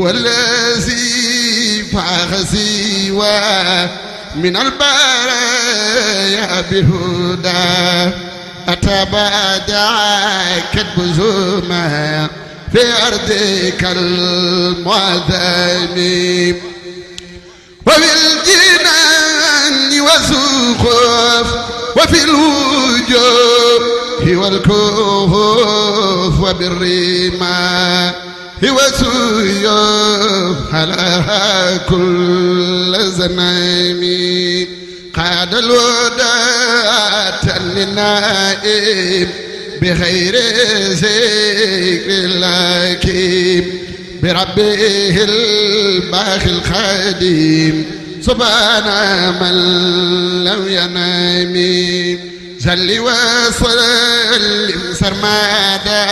هو الذي فاخ سوى من البرايا بهدى أتبادع كتب زما في أرضك المعظم وفي الجنان والزخرف وفي الوجوه والكهوف وبالرماء وسيوف على كل زمام قاد الوداة للنائم بغير ذكر الحكيم بربه الباخي القديم سبحان من لم ينام صل وسلم سرمدا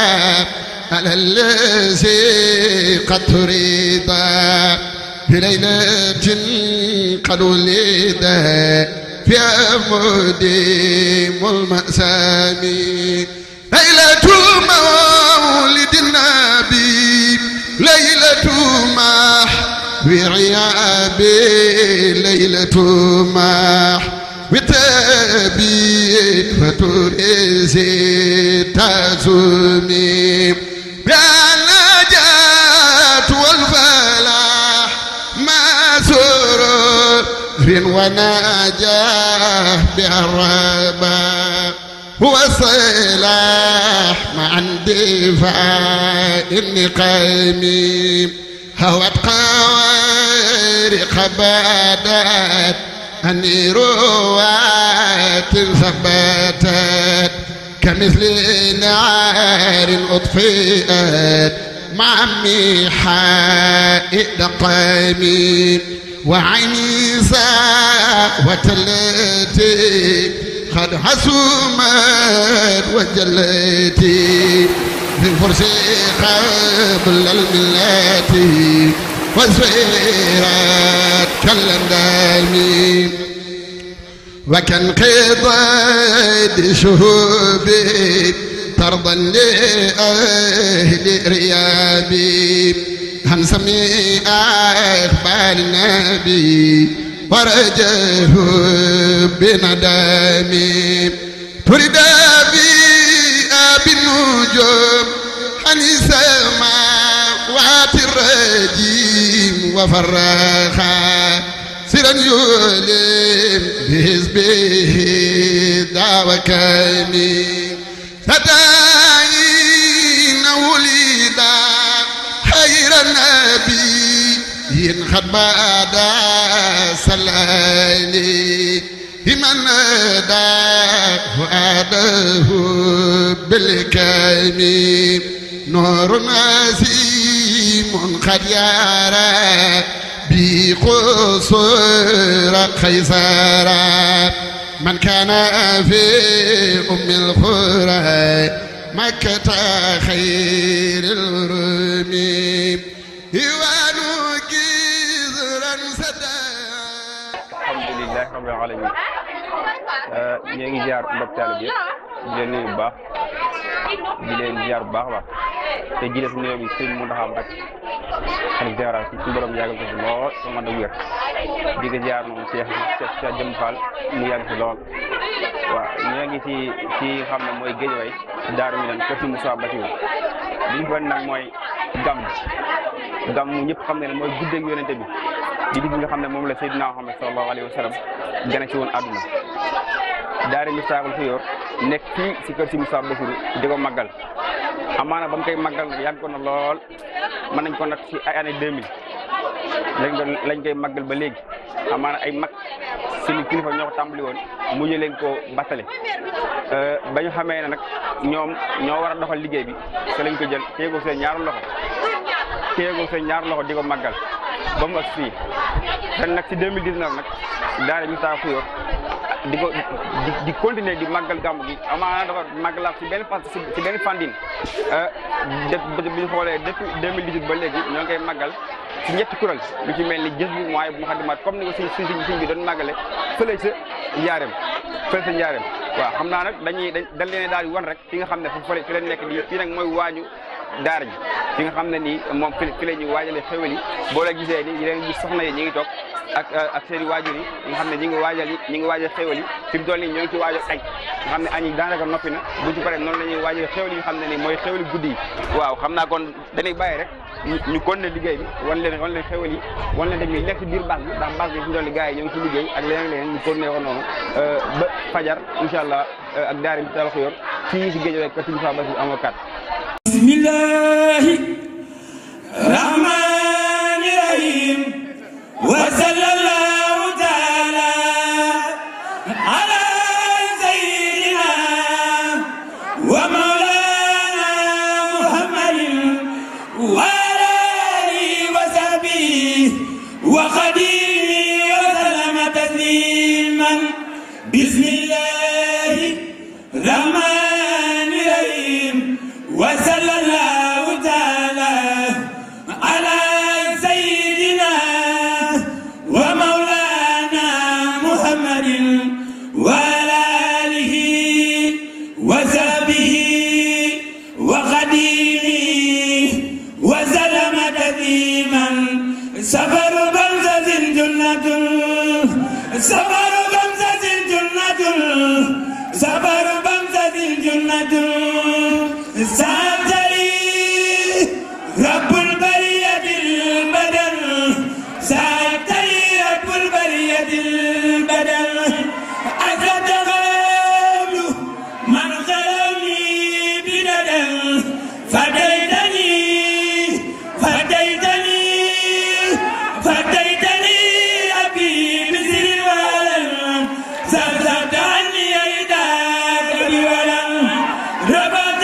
على الذي قد تريد في ليلة قد ولد في أموديم المأسامي ليلة مولد النبي ليلة محو عيابي ليلة محو وتبي فترزي تزمي بالنجاة والفلاح ما سرور ونجاه بالربا هو الصلاح مع اندفاع النقام هوت خوارق بدات النيروات ثبتت كمثل نار أطفئت مع ميحاء دقامي وعيني ساوة التي قد حسمت وجلتي في الفرس قبل الملات وزيرت كالندامي وكانقضاض شهوبي طردا لأهل ريابي عن سميع أخبار النبي ورجه بندامي تريد بي النجوم عن السماوات الرجيم وفرخا سرا يلم بحزبه دعوى كامي فتاين ولدا خير النبي قد بعد سلاني من نادى فؤاده بالكامي نور نسيم قد يرى بقصور قيصر من كان في أم القرى مكة خير الرمي هوان كثرا سدا. الحمد لله رب العالمين. ñu ngi ziar mbokk taalibe bi di leen nuyu bu baax di leen ziar bu baax a baax te ji des nuyoo bi sëñ Mountakha Mbacké xalif général ci borom yàggal ko fi lool sama da wér di ko ziar moom Cheikh Jëm Fall mu yàgg fi lool waaw ñoo ngi ci xam ne mooy Guédiawaye Daaru Minam kër si Moussa Bassirou li ñu bon nag mooy gàmm ñëpp xam ne mooy guddeeg yonente bi di bis nga xam ne moom la Seydina Muhammad sallallahu alayhi wa sallam gane ci woon àdduna daara Miftahul Xuyóor nekk fii si kër si Moussa Bassirou di ko màggal amaana ba mu koy màggal nag yàgg ko na lool mën nañ ko nag ci ay année 2000 lañ koy màggal ba léegi amaana ay mag suñu kilifa ñoo ko tàmbali woon mujj leen ko battale ba ñu xamee ne nag ñoom ñoo war a doxal liggéey bi te lañ ko jël téye ko seen ñaar loxo di ko màggal ba mu ak fii ren nag ci 2019 nag daara Miftahul Xuyóor di continuer di màggal gàmmu gi amaana dafa màggalaat ci benn fàndin bi ñu xoolee depuis 2018 ba léegi ñoo ngi koy màggal ci ñetti kuréel lu ci mel ni gis bu mooy bu Muxaddamaat comme ni ko suñ bi doon màggale fële sa njaareem waaw xam naa nag dañ leen daal di wan rek fi nga xam ne fu leen nekk di fii nag mooy waañu daara ji fi nga xam ne nii moom fi la ñuy waajale xéwal yi boo la gisee ni yéen gis soxna yi ñi ngi toog ak seen i waajur yi nga xam ne ñi ngi waajal xéwal yi fi mu toll nii ñoo ngi ci waajal añ nga xam ne añ yi daanaka noppi na bu ci paree noonu la ñuy waajal xéwal yi nga xam ne nii mooy xéwali guddi yi waaw xam naa kon dañuy bàyyi rek ñu continuer liggéey bi wan leen xéwal yi wan leen tamit lekk biir baax bi ndax baax bi fi mu toll nii gars yi ñoo ngi ci liggéey ak leneen ñu continuer ko noonu ba fajar incha allah ak daari bi tal xiyor fii si géej rek Serigne Moustapha Bassirou amoo kat bismillahi rahmani rahim wa sallallahu taala ala sayyidina wa mawlana muhammadin wa ala alihi wa sahbihi wa khadimihi wa sallama tasliman bismillahi rahmani rahim wa sallallahu taala ala sayyidina wa mawlana muhammadin wa ala alihi wa sahbihi wa khadimihi wa sallama tasliman safaru bamsatin jannatun safaru bamsatin jannatun safaru bamsatin jannatun سأبتلي رب البرية البدن سأبتلي رب البرية البدن أتتغل من خلوني بددا فديتني أبي بسر الولد سألت عني أيداك بولد ربط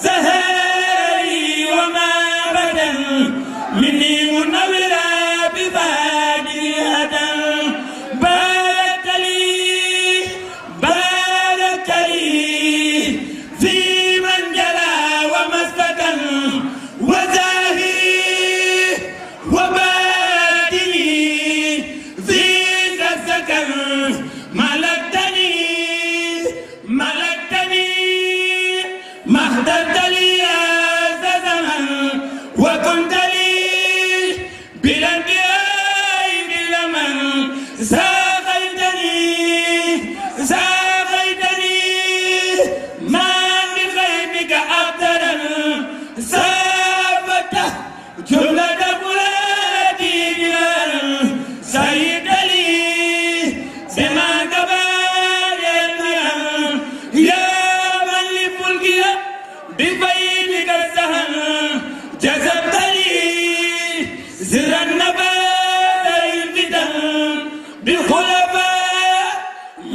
زهري وما بدا مني منورا بفادي هدى بارك لي في من جلا ومسكا وزاهري وبادني في سكن ملكتني مهدت لي هذا زمن وكنت لي بلا انتهاء بلمن ساقيتني ما بخيبك أبدلا سافته جملة فلاتي بلال سيد لي بما كبار يا بفيدك السهل جذبتني زر النبات الفتن بخلفاء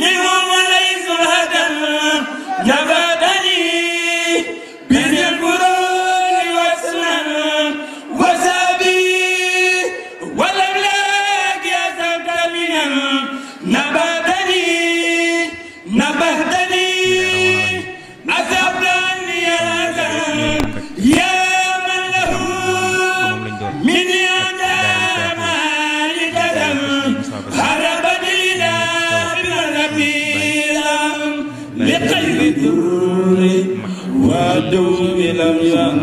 منهم وليس الهدى جبتني بذي الفروج والسنن وسابي والأملاك يا سبت من نبهتني يا من له من يدام لدم هربت لنا بالربيع لقلب الدر والدوم لم ين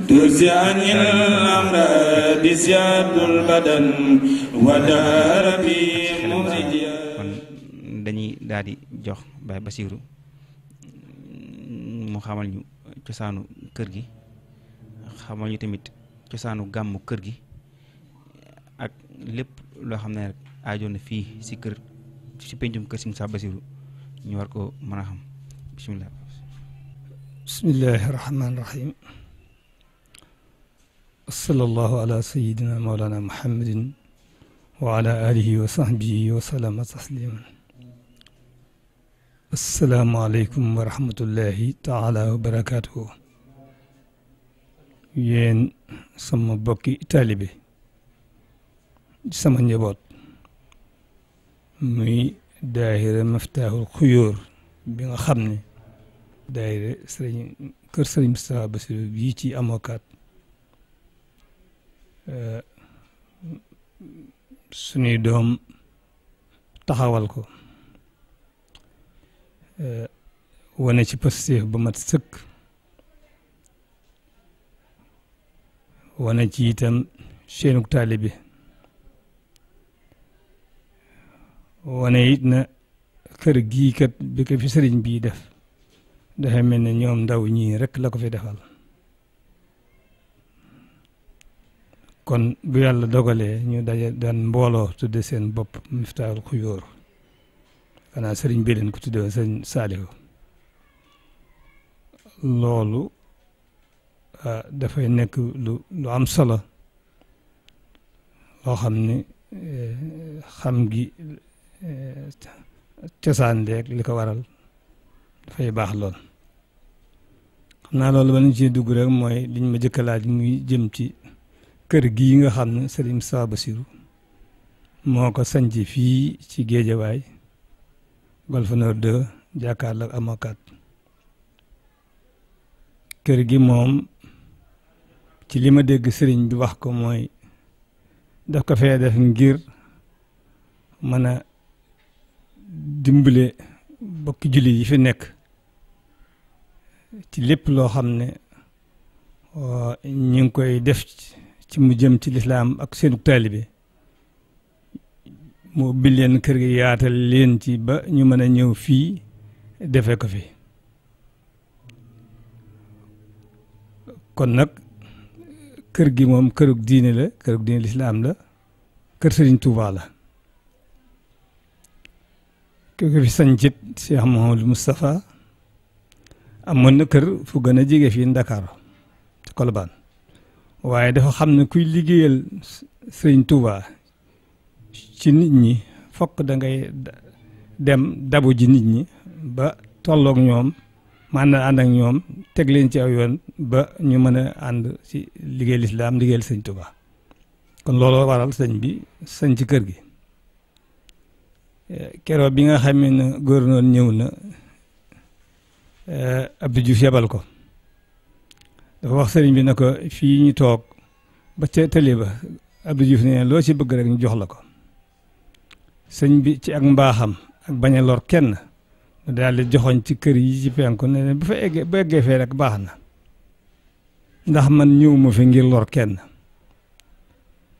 ترزعن الأمراض زياد البدن ودار في مرجع dañuy daal di jox Baye Bassirou mu xamal ñu cosaanu kër gi xamal ñu tamit cosaanu gàmmu kër gi ak lépp loo xam ne rek aajoon na fii si kër si pencum kër Serigne Moustapha Bassirou ñu war ko mën a xam bismillah. bismillahi rahmaani rahim. sallallahu ala sayyidina mawlana muhammadin wa ala alihi wa sahbihi wa sallama tasliman. asalaamaaleykum wa rahmatullahi taala wa barakaatuhu. yéen sama bokki taalibe sama njaboot muy daahira Miftahul Xuyóor bi nga xam ne daahira kër Sëriñ Moustapha Bassirou bii ci amokat suñuy doom taxawal ko wane ci positif ba mat sëkk wane ci itam seenug taalibe wane it na kër gii kat bi ko fi sëriñ bii def dafa mel ne ñoom ndaw ñii rek la ko fi defal kon bu yàlla dogalee ñu daje daan mbooloo tudde seen bopp Miftaahul Xuyóor xanaa sëriñ bi leen ko tudde woon sëriñ Saalihu loolu dafay nekk lu am solo loo xam ne xam gi cosaan leeg li ko waral dafay baax lool xam naa loolu ba nañ ci dugg rek mooy liñ ma jëkk a laaj muy jëm ci kër gii nga xam ne Sëriñ Moustapha Bassirou moo ko sanc fii ci Géejawaay Golf Nord 2 jàkkaarloo ak amokat kër gi moom ci li ma dégg sëriñ bi wax ko mooy daf ko fee def ngir mën a dimbale bokki julli yi fi nekk ci lépp loo xam ne ñu ngi koy def ci mu jëm ci lislaam ak seenu taalibe mu ubbi leen kër gi yaatal leen ci ba ñu mën a ñëw fii defe ko fi kon nag kër gi moom kërug diine la kërug diine lislaam la kër Sëriñ Tuubaa la kër gi fi sañcit Cheikh Mouhamadou Moustapha amoon na kër fu gën a jege fii Ndakaaru ci Colobane waaye dafa xam ne kuy liggéeyal Sëriñ Tuubaa ci nit ñi fokk da ngay dem dabu ji nit ñi ba tolloog ñoom man ànd ak ñoom teg leen ci aw yoon ba ñu mën a ànd ci liggéey lislaam liggéeyal Sëñ Tuubaa kon looloo waral sëñ bi sañ ci kër gi keroog bi nga xamee ne gouverneur ñëw na Abdou Diouf yebal ko dafa wax sëriñ bi ne ko fii ñu toog ba ca tëli ba Abdou Diouf ne loo ci bëgg rek ñu jox la ko sëñ bi ci ak mbaaxam ak bañ a lor kenn mu daal di joxoñ ci kër yi ci penku ne bu fa eggee bu eggee fee rek baax na ndax man ñëw ma fi ngir lor kenn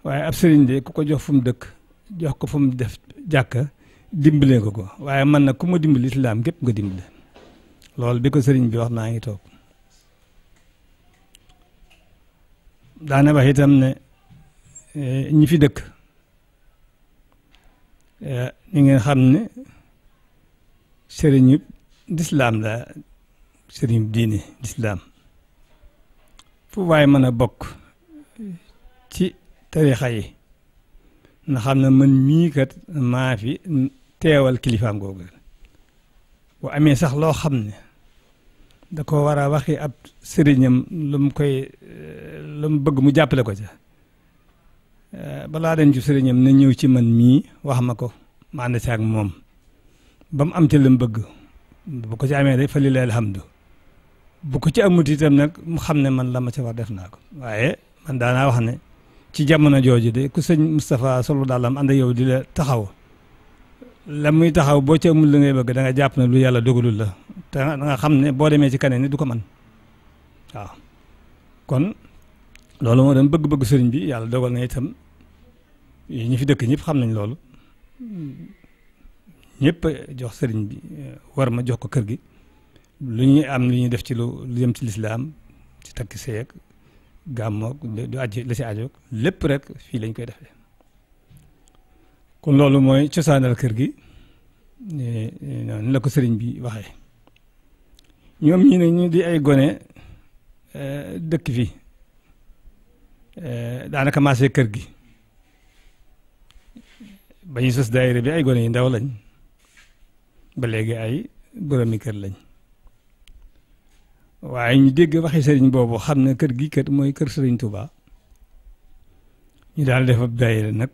waaye ab sëriñ de ku ko jox fu mu dëkk jox ko fu mu def jàkka dimbalee ko waaye man nag ku ma dimbali islaam gépp nga dimbale loolu bi ko sëriñ bi wax naa ngi toog daana wax itam ne ñi fi dëkk ñi ngeen xam ne sëriñu lislaam la sëriñu diine lislaam fu waaye mën a bokk ci tarixa yi na xam ne man mii kat maa fi teewal kilifaam googu bu amee sax loo xam ne da ko war a waxi ab sëriñam lu mu bëgg mu jàppale ko ca balaa den ci sëriñam na ñëw ci man mii wax ma ko ma ànd ci ak moom ba mu am ci la mu bëgg bu ko ci amee rek fa lillahi alhamdu bu ko ci amut itam nag mu xam ne man la ma ca war def naa ko waaye man daanaa wax ne ci jamono jooju de ku sëñ Moustapha solo daal am ànd yow di la taxaw la muy taxaw boo ci amul la ngay bëgg da nga jàpp ne lu yàlla dogalul la te da nga xam ne boo demee ci kanam ni du ko man waaw kon loolu moo doon bëgg-bëgg sëriñ bi yàlla dogal na itam ñi fi dëkk ñëpp xam nañ loolu ñëpp jox sëriñ bi war ma jox ko kër gi lu ñuy am lu ñuy def ci lu jëm ci lislaam ci takki seeg gàmmoog du aju la si aajo lépp rek fii lañ koy defee kon loolu mooy cosaanal kër gi noonu la ko sëriñ bi waxee ñoom ñi ne ñu di ay gone dëkk fi daanaka maasee kër gi ba ñu sos daayira bi ay gone yi ndaw lañ ba léegi ay boromi kër lañ waaye ñu dégg waxi sëriñ boobu xam ne kër gi kat mooy kër sëriñ Touba ñu daal def ab daayira nag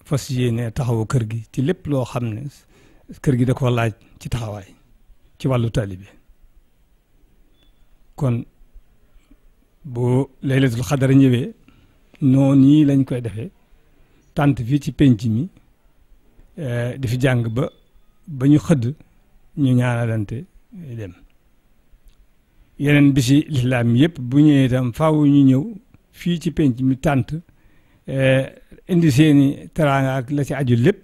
fas yéene taxawu kër gi ci lépp loo xam ne kër gi da ko laaj ci taxawaay ci wàllu taalibe kon bu laylatul xadar ñëwee noonu nii lañ koy defee tant fii ci penc mi di fi jàng ba ñu xëdd ñu ñaanalante dem yeneen bisi lislaam yëpp bu ñëwee itam faaw ñu ñëw fii ci penc mi tànt indi seeni teraanga ak la ci aju lépp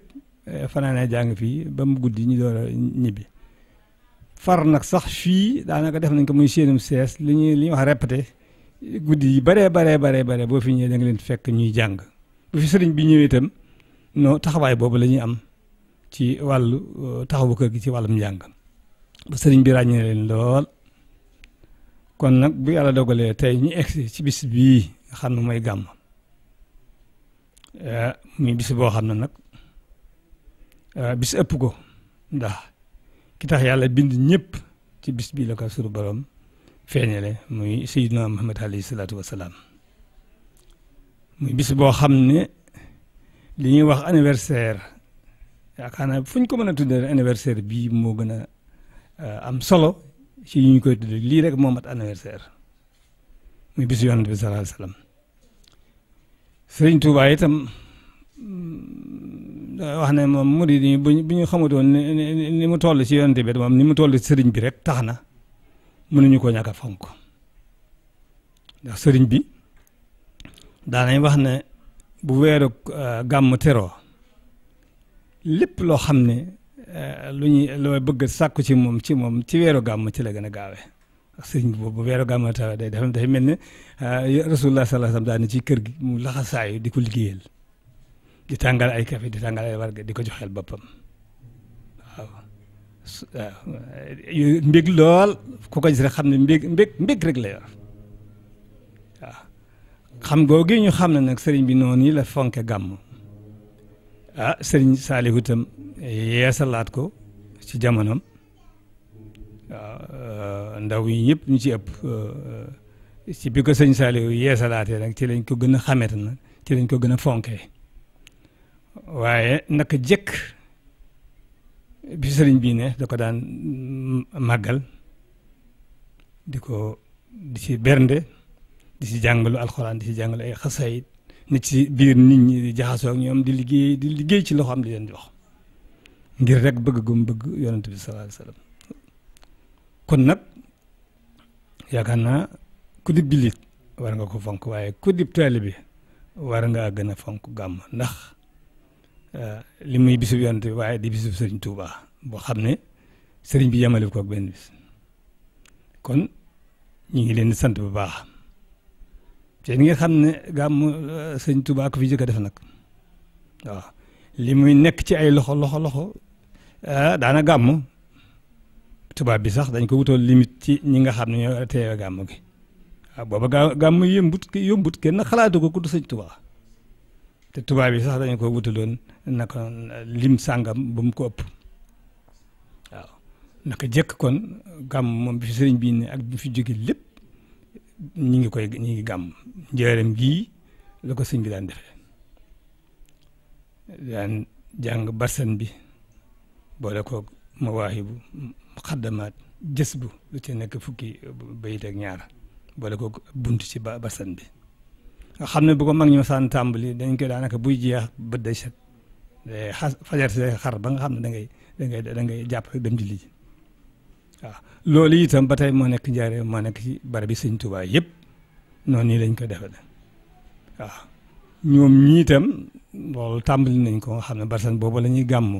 fanaane jàng fii ba mu guddi ñu door a ñibbi far nag sax fii daanaka def nañ ko muy seenum sees li ñuy wax répété guddi yi bare boo fi ñëwee da nga leen fekk ñuy jàng bu fi sëriñ bi ñëwee itam non taxawaay boobu la ñuy am ci wàllu taxawu kër gi ci wàllum njàng ba sëriñ bi ràññee leen lool kon nag bu yàlla dogalee tey ñu egsi ci bis bii nga xam ne mooy gàmm muy bis boo xam ne nag bis ëpp ko ndax ki tax yàlla bind ñëpp ci bis bii la ko sunu borom feeñale muy Seydina Muhammad alayhi salaatu wasalaam muy bis boo xam ne li ñuy wax anniversaire yaakaar naa fu ñu ko mën a tuddee anniversaire bii moo gën a am solo ci ñu koy tuddee lii rek moo mat anniversaire muy bisu yonent bi sallallahu alayhi wasallam Sëriñ Tuubaa itam wax ne moom murid yi bu ñu xamutoon ni mu toll ci yonent bi moom ni mu toll ci sëriñ bi rek tax na mënuñu koo ñàkk a fonk ndax sëriñ bi daanañ wax ne bu weeru gàmm teroo lépp loo xam ne loo bëgg sàkku ci moom ci weeru gàmm ci la gën a gaawee ak sëriñ bi boobu bu weeru gàmm teroo day mel ne rasulullah sallallahu alayhi wasallam daal ne ci kër gi mu laxasaayu di ko liggéeyal di tàngal ay café di tàngal ay warga di ko joxeel boppam waaw mbég lool ku ko gis rek xam ne mbég rek la yor waaw xam googu ñu xam ne nag sëriñ bi noonu la fonke gàmm sëriñ Saalihu itam yeesalaat ko ci jamonoom waaw ndaw yi ñëpp ñu ci ëpp ci bi ko sëriñ Saalihu yeesalaatee nag ci lañ ko gën a xamante nag ci lañ ko gën a fonkee waaye naka jëkk bi sëriñ bii ne da ko daan màggal di ci bernde di ci jàngalu alxuraan di ci jàngalu ay xasayit nit ci biir nit ñi di jaxasoo ak ñoom di liggéey ci loxo am di leen jox ngir rek bëgg gum bëgg yonent bi sallallahu alayhi wasallam kon nag yaakaar naa ku di bilit war nga ko fonk waaye ku di taalibe bi war ngaa gën a fonk gàmm ndax li muy bisub yonent bi waaye di bisub sëriñ Touba boo xam ne sëriñ bi yemale ko ak benn bis kon ñu ngi leen di sant bu baax te ni nga xam ne gàmmu sëriñ Touba ko fi jëkk a def nag waaw li muy nekk ci ay loxo daana gàmm tubaab bi sax dañ ko wutoon limite ci ñi nga xam ne ñoo teewe gàmm gi waaw booba gàmm yombut kenn xalaatu ko ku du sëriñ Touba te tubaab yi sax dañu ko wutaloon naka lim sàngam ba mu ko ëpp waaw naka jëkk kon gàmm moom bi fi sëriñ bii ne ak bi fi jóge lépp ñi ngi gàmm njëriñ gii la ko sëñ bi daan defee daan jàng barsan bi boole ko mawaahibu muqaddamaat jës bu lu ci nekk fukki bayit ak ñaar boole ko bunt ci barsan bi nga xam ne bu ko mag ñi ma saan tàmbali dañ koy daanaka buy jeex bët day set fajar si xar ba nga xam ne da ngay jàpp dem di lii waaw loolu itam ba tey moo nekk njaaree moo nekk ci barab bi sëñ Tuubaa yëpp noonu nii lañ ko defee waaw ñoom ñii itam loolu tàmbali nañ ko nga xam ne barsan boobu la ñuy gàmmu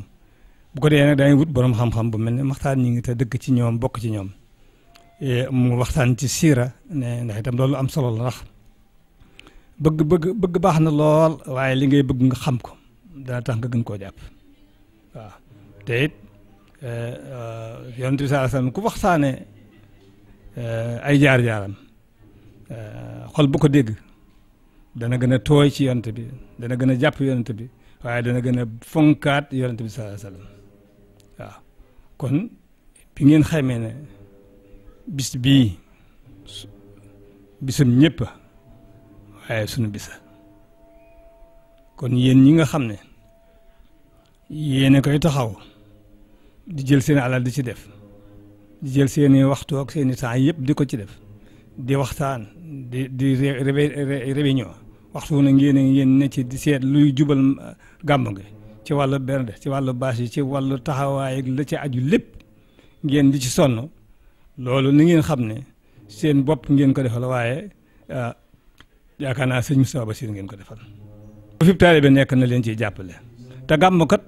bu ko dee nag dañuy wut borom xam-xam bu mel ne maxtaan ñi ngi te dëkk ci ñoom bokk ci ñoom mu waxtaan ci siira ne ndax itam loolu am solo la ndax bëgg baax na lool waaye li ngay bëgg nga xam ko dana tax nga gën koo jàpp waaw te it yonent bi sallallahu alayhi wasallam ku waxtaane ay jaar-jaaram xol bu ko dégg dana gën a tooy ci yonent bi dana gën a jàpp yonent bi waaye dana gën a fonkaat yonent bi sallallahu alayhi wasallam waaw kon bi ngeen xamee ne bis bii bisum ñëpp waaye sunu bisa kon yéen ñi nga xam ne yéen a koy taxaw di jël seen alal di ci def di jël seeni waxtu ak seeni temps yëpp di ko ci def di waxtaan di réunion waxtu na ngeen ne ci di seet luy jubal gàmm gi ci wàllu bernde ci wàllu bâche yi ci wàllu taxawaay la ci aju lépp ngeen di ci sonn loolu ni ngeen xam ne seen bopp ngeen ko defal waaye yaakaar naa sëñ Moustapha Bassir ngeen ko defal. bu fi taalibe nekk na leen ciy jàppale te gàmm kat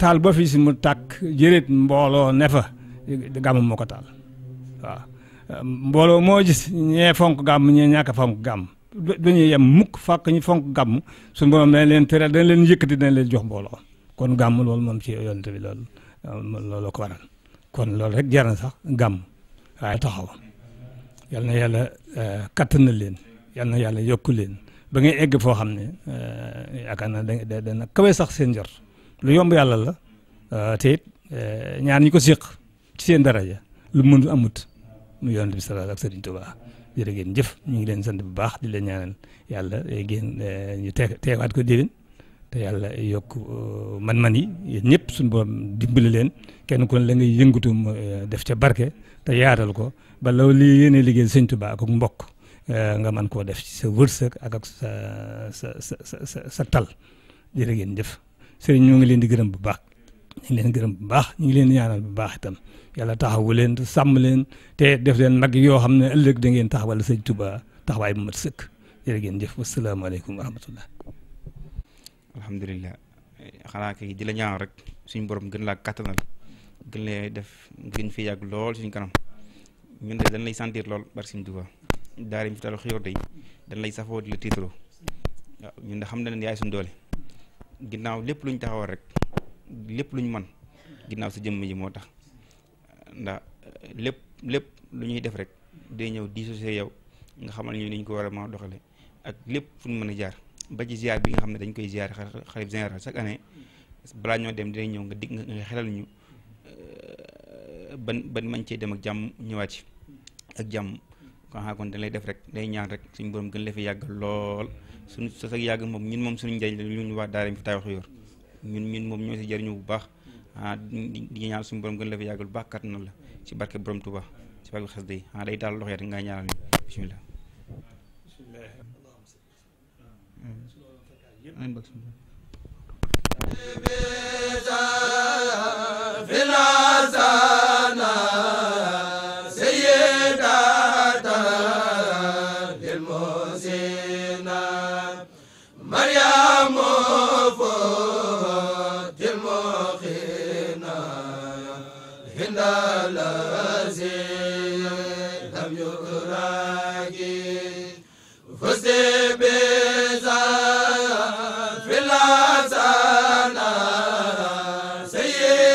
taal boo fi si mu tàkk jëreet mbooloo ne fa gàmm moo ko taal waaw mbooloo moo gis ñee fonk gàmm ñee ñàkk a fonk gàmm dañuy yem mukk fàkk ñu fonk gàmm suñu borom dañ leen tere dañ leen yëkkati dañ leen jox mbooloo kon gàmm loolu moom ci yonent bi loolu ko waral kon loolu rek jar na sax gàmm waaye taxaw yal na yàlla kattan na leen yal na yàlla yokku leen ba ngay egg foo xam ne yaakaar naa dana kawe sax seen njort lu yomb yàlla la te it ñaar ñi ko séq ci seen daraja lu mënul amut mu yonent bi sallallahu ak Sëriñ Tuubaa jërë ngeen jëf ñu ngi leen sant bu baax di leen ñaanal yàlla ngeen ñu teewaat ko déwén te yàlla yokk man-man yi yéen ñëpp suñu borom dimbali leen kenn ku ne la ngay yëngatu def ca barke te yaatal ko ba law lii yéene liggéey Sëriñ Tuubaa ak mbokk nga mën koo def ci sa wërsëg ak sa tal jërë ngeen jëf sëriñ ñu ngi leen di gërëm bu baax ñu ngi leen gërëm bu baax ñu ngi leen di ñaanal bu baax itam yàlla taxawu leen sàmm leen te def leen mag yoo xam ne ëllëg da ngeen taxawal Sëriñ Tuubaa taxawaay bu mat sëkk jërë ngeen jëf wasalaamaaleykum wa rahmatullah. alhamdulilah xanaa kay di la ñaan rek suñu borom gën laa kattanal gën lee def gën fi yàgg lool suñu kanam ñun de dañ lay sentir lool barke Sëriñ Tuubaa daara mi fi tal xiyor day dañ lay safoo di la tiitaroo waaw ñun de xam na leen yaay suñu doole ginnaaw lépp luñ taxawal rek lépp luñ man ginnaaw sa jëmm ji moo tax ndax lépp lu ñuy def rek day ñëw diisosee yow nga xamal ñu ni ñu ko war a ma doxale ak lépp fu ñu mën a jaar ba ci ziar bi nga xam ne dañ koy ziar xalif général chaque année balaa ñoo dem dinañ ñëw nga dig nga xelal ñu ban mañ cee dem ak jàmm ñëwaat ci ak jàmm kon dañ lay def rek day ñaan rek suñu borom gën la fi yàggal lool suñu sos ak yàgg moom ñun moom suñu njëriñ la ñu waa daara mi fi taay wax yor ñun moom ñoo si jëriñu bu baax di ñaan suñu borom gën la fi yàggal bu baax kat na la ci barke borom Tuuba ci barke xas day day daal loxo rek nga ñaanal ñu bismillah Say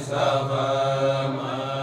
Sama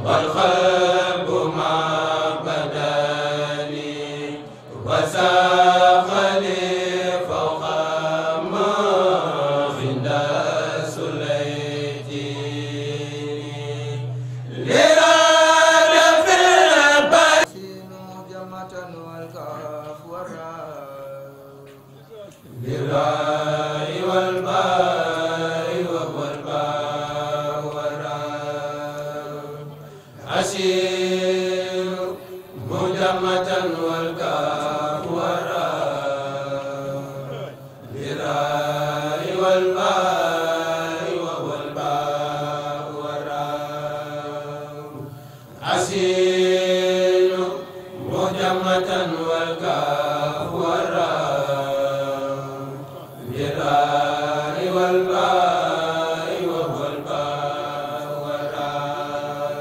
والقلب مجمة والكاف والراء للراء والباء وهو الباء والراء عسين مجمة والكاف والراء للراء والباء وهو الباء والراء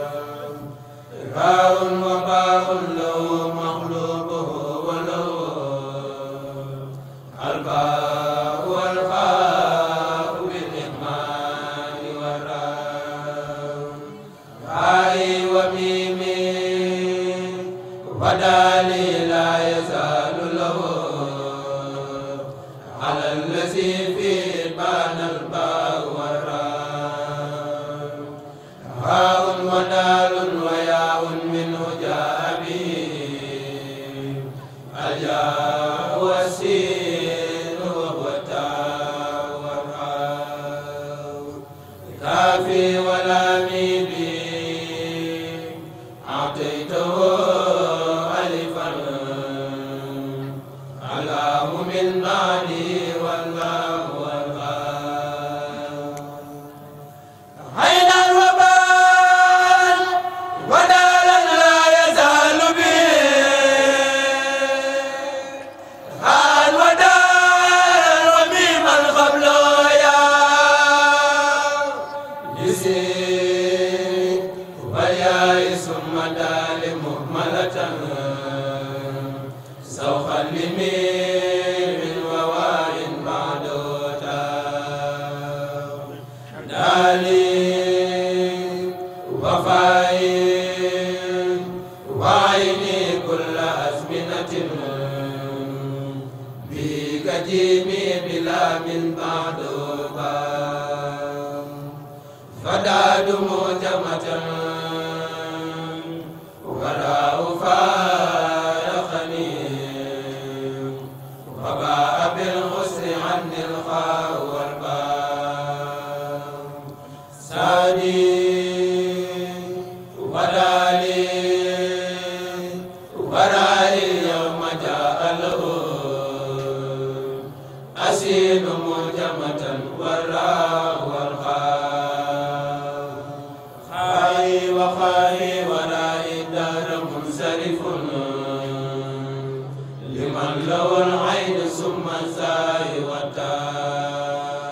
راء وباء له مخلوقه وله الباء والخاء بالإهمال والراء راء وميم ودالي لا يزال له على الذي فيه بان الباء والراء هاء ودال وياء منه جاء به الجاء والسين وهو التاء والراء كافي ولام به أعطيته ألفا علاه من بعده والله والغاء عينا وبال ودالا لا يزال به هان ودال وميما قبل يا يسير وياء ثم دال مهملة سوخا لميم وواء بعد تاء دالي وفاء وعيني كل أزمنة بك جيمي بلا من بعد باء فداد موجمة وراء فارقني وباء بالغسل عني الخاء والباء سادي ودالي ورائي يوم جاء له أسين موجمة والراء والخاء خاي وخاي ورائي الدار منصرف لمن له العين ثم الزاي والتاء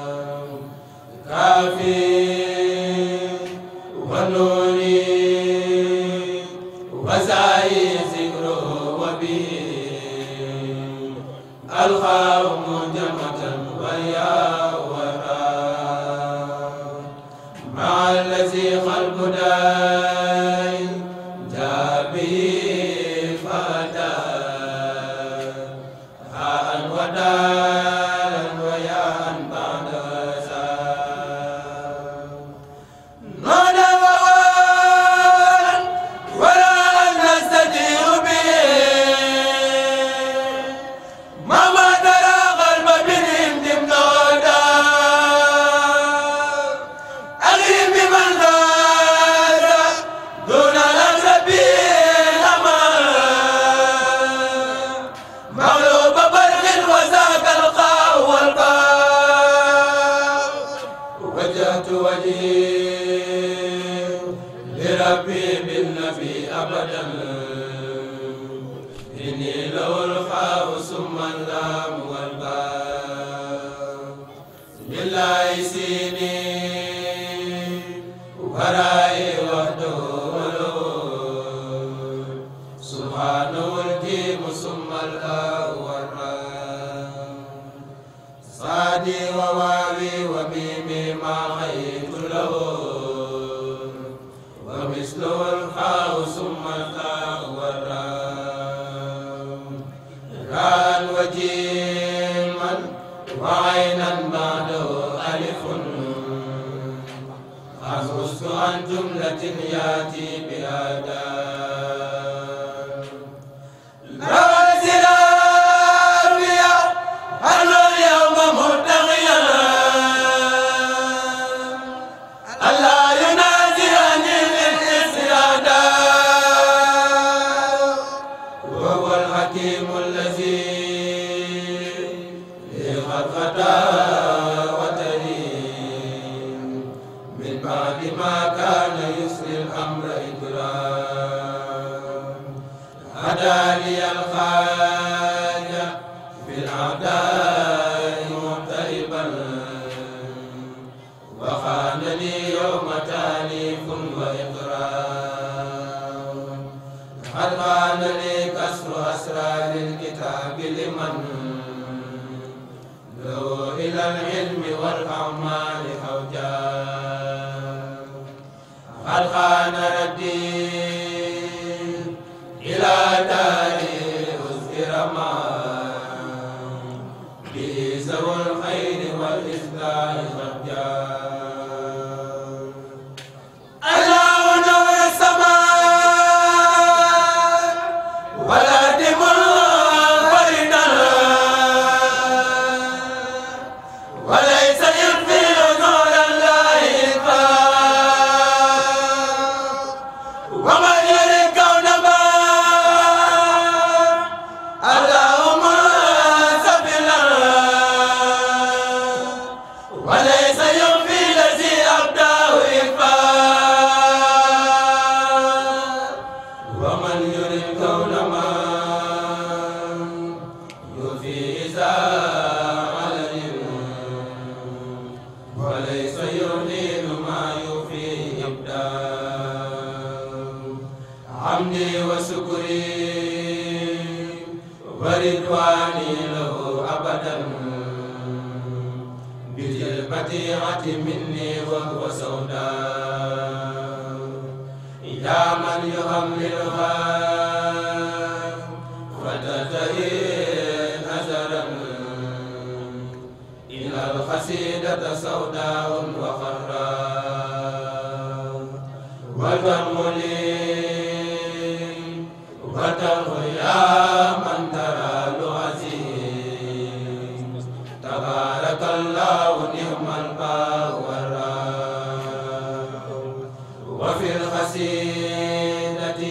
كافي ونوري وزاي ذكره وبه الخاء منجمة والياء والراء مع الذي خلق داي جاء به فدا هاء ودالا وياء بعد زاء نادى ووان ولا نستجير به ماما ترى قلب بهم دمنا أغيب بمن غاد دون الأغرب الأمان مغلوب برق وذاك القاء والقاء وجهت وجهي لربي بالنبي أبدا إني له الخاء ثم اللام والباء بالله سيني ورائي وحده وله سبحانه الكيم ثم الآء والراء صادي وواوي وميمي ما خيت له ومثله الخاء ثم التاء والراء ران وجيه هداني الخاجة في الأعداء محتربا وخانني يوم تاليف وإقرار قد خانني كسر أسرار الكتاب لمن له إلى العلم والأعمال حوجا قد خان ردي إلى داري أذكر ما به ذو الخير والإصلاح قد جاء الله نور السماء والأرض منفردا وليس يخفي نور الله ومن يرى الكون ما اللهم سبلا وليس يخفي الذي أبداه ومن يرى الكون ما يخفي إذا علم وليس يعلن ما يخفي إبداه حمدي وشكري ورضواني له أبدا بالبديعة مني وهو سوداء يا من يحملها وتنتهي نزرا إلى القصيدة سوداء وخضراء وترملي وترمي يا من ترى العزيز تبارك الله نعم الباء والراء وفي القصيدة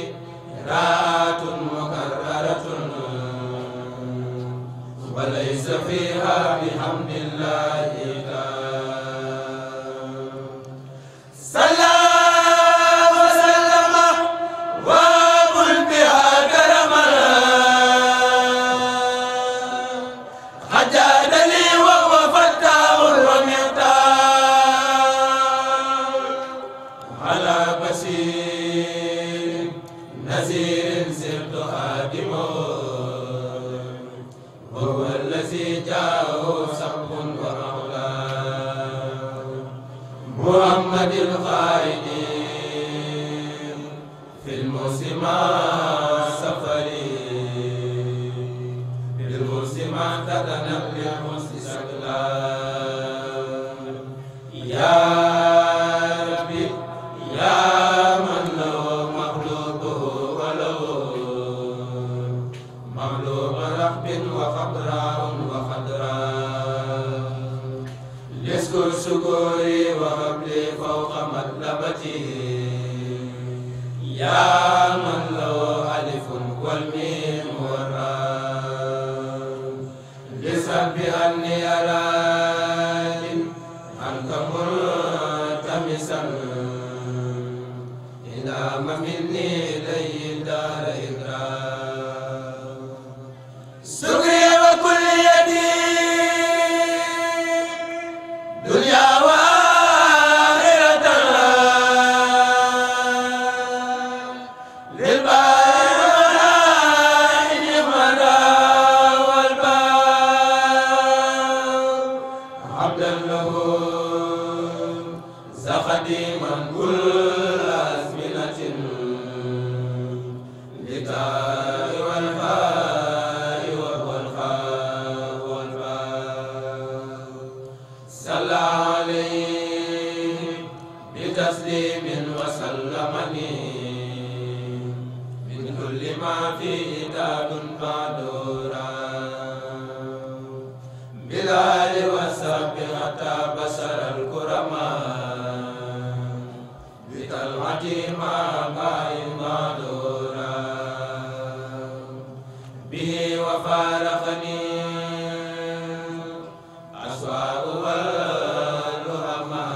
راءة مكررة وليس فيها بحمد الله صلى وسلم وابل بها كرما حجاد لي وهو فتاه ومعتاد على بشير نذير سرت خادمه وهو الذي جاءه سب ومولاه محمد الخالد في الموسمات سفري بالموسمات تتنبي حسن شكلا يا ربي يا من له مخلوقه وله مخلوق رحب وخضراء وخضراء ليذكر شكوري وهبلي فوق مطلبتي يا من له ألف والميم والراء لسبح أني أراد عنك ملتمسا إلى مني إليه دار إكرام سكري وكل يدي دنيا وآخرة للبارئ المدى والباء عبدا له زخديما كل أزمنة للتاء والفاء والخاء والفاء صلى عليه بتسليم وسلمني من كل ما فيه داد بعدورا بالآل والسب حتى بشر الكرماء بطلعتي ما قائم بعدورا به وفارقني أسواق واللهماء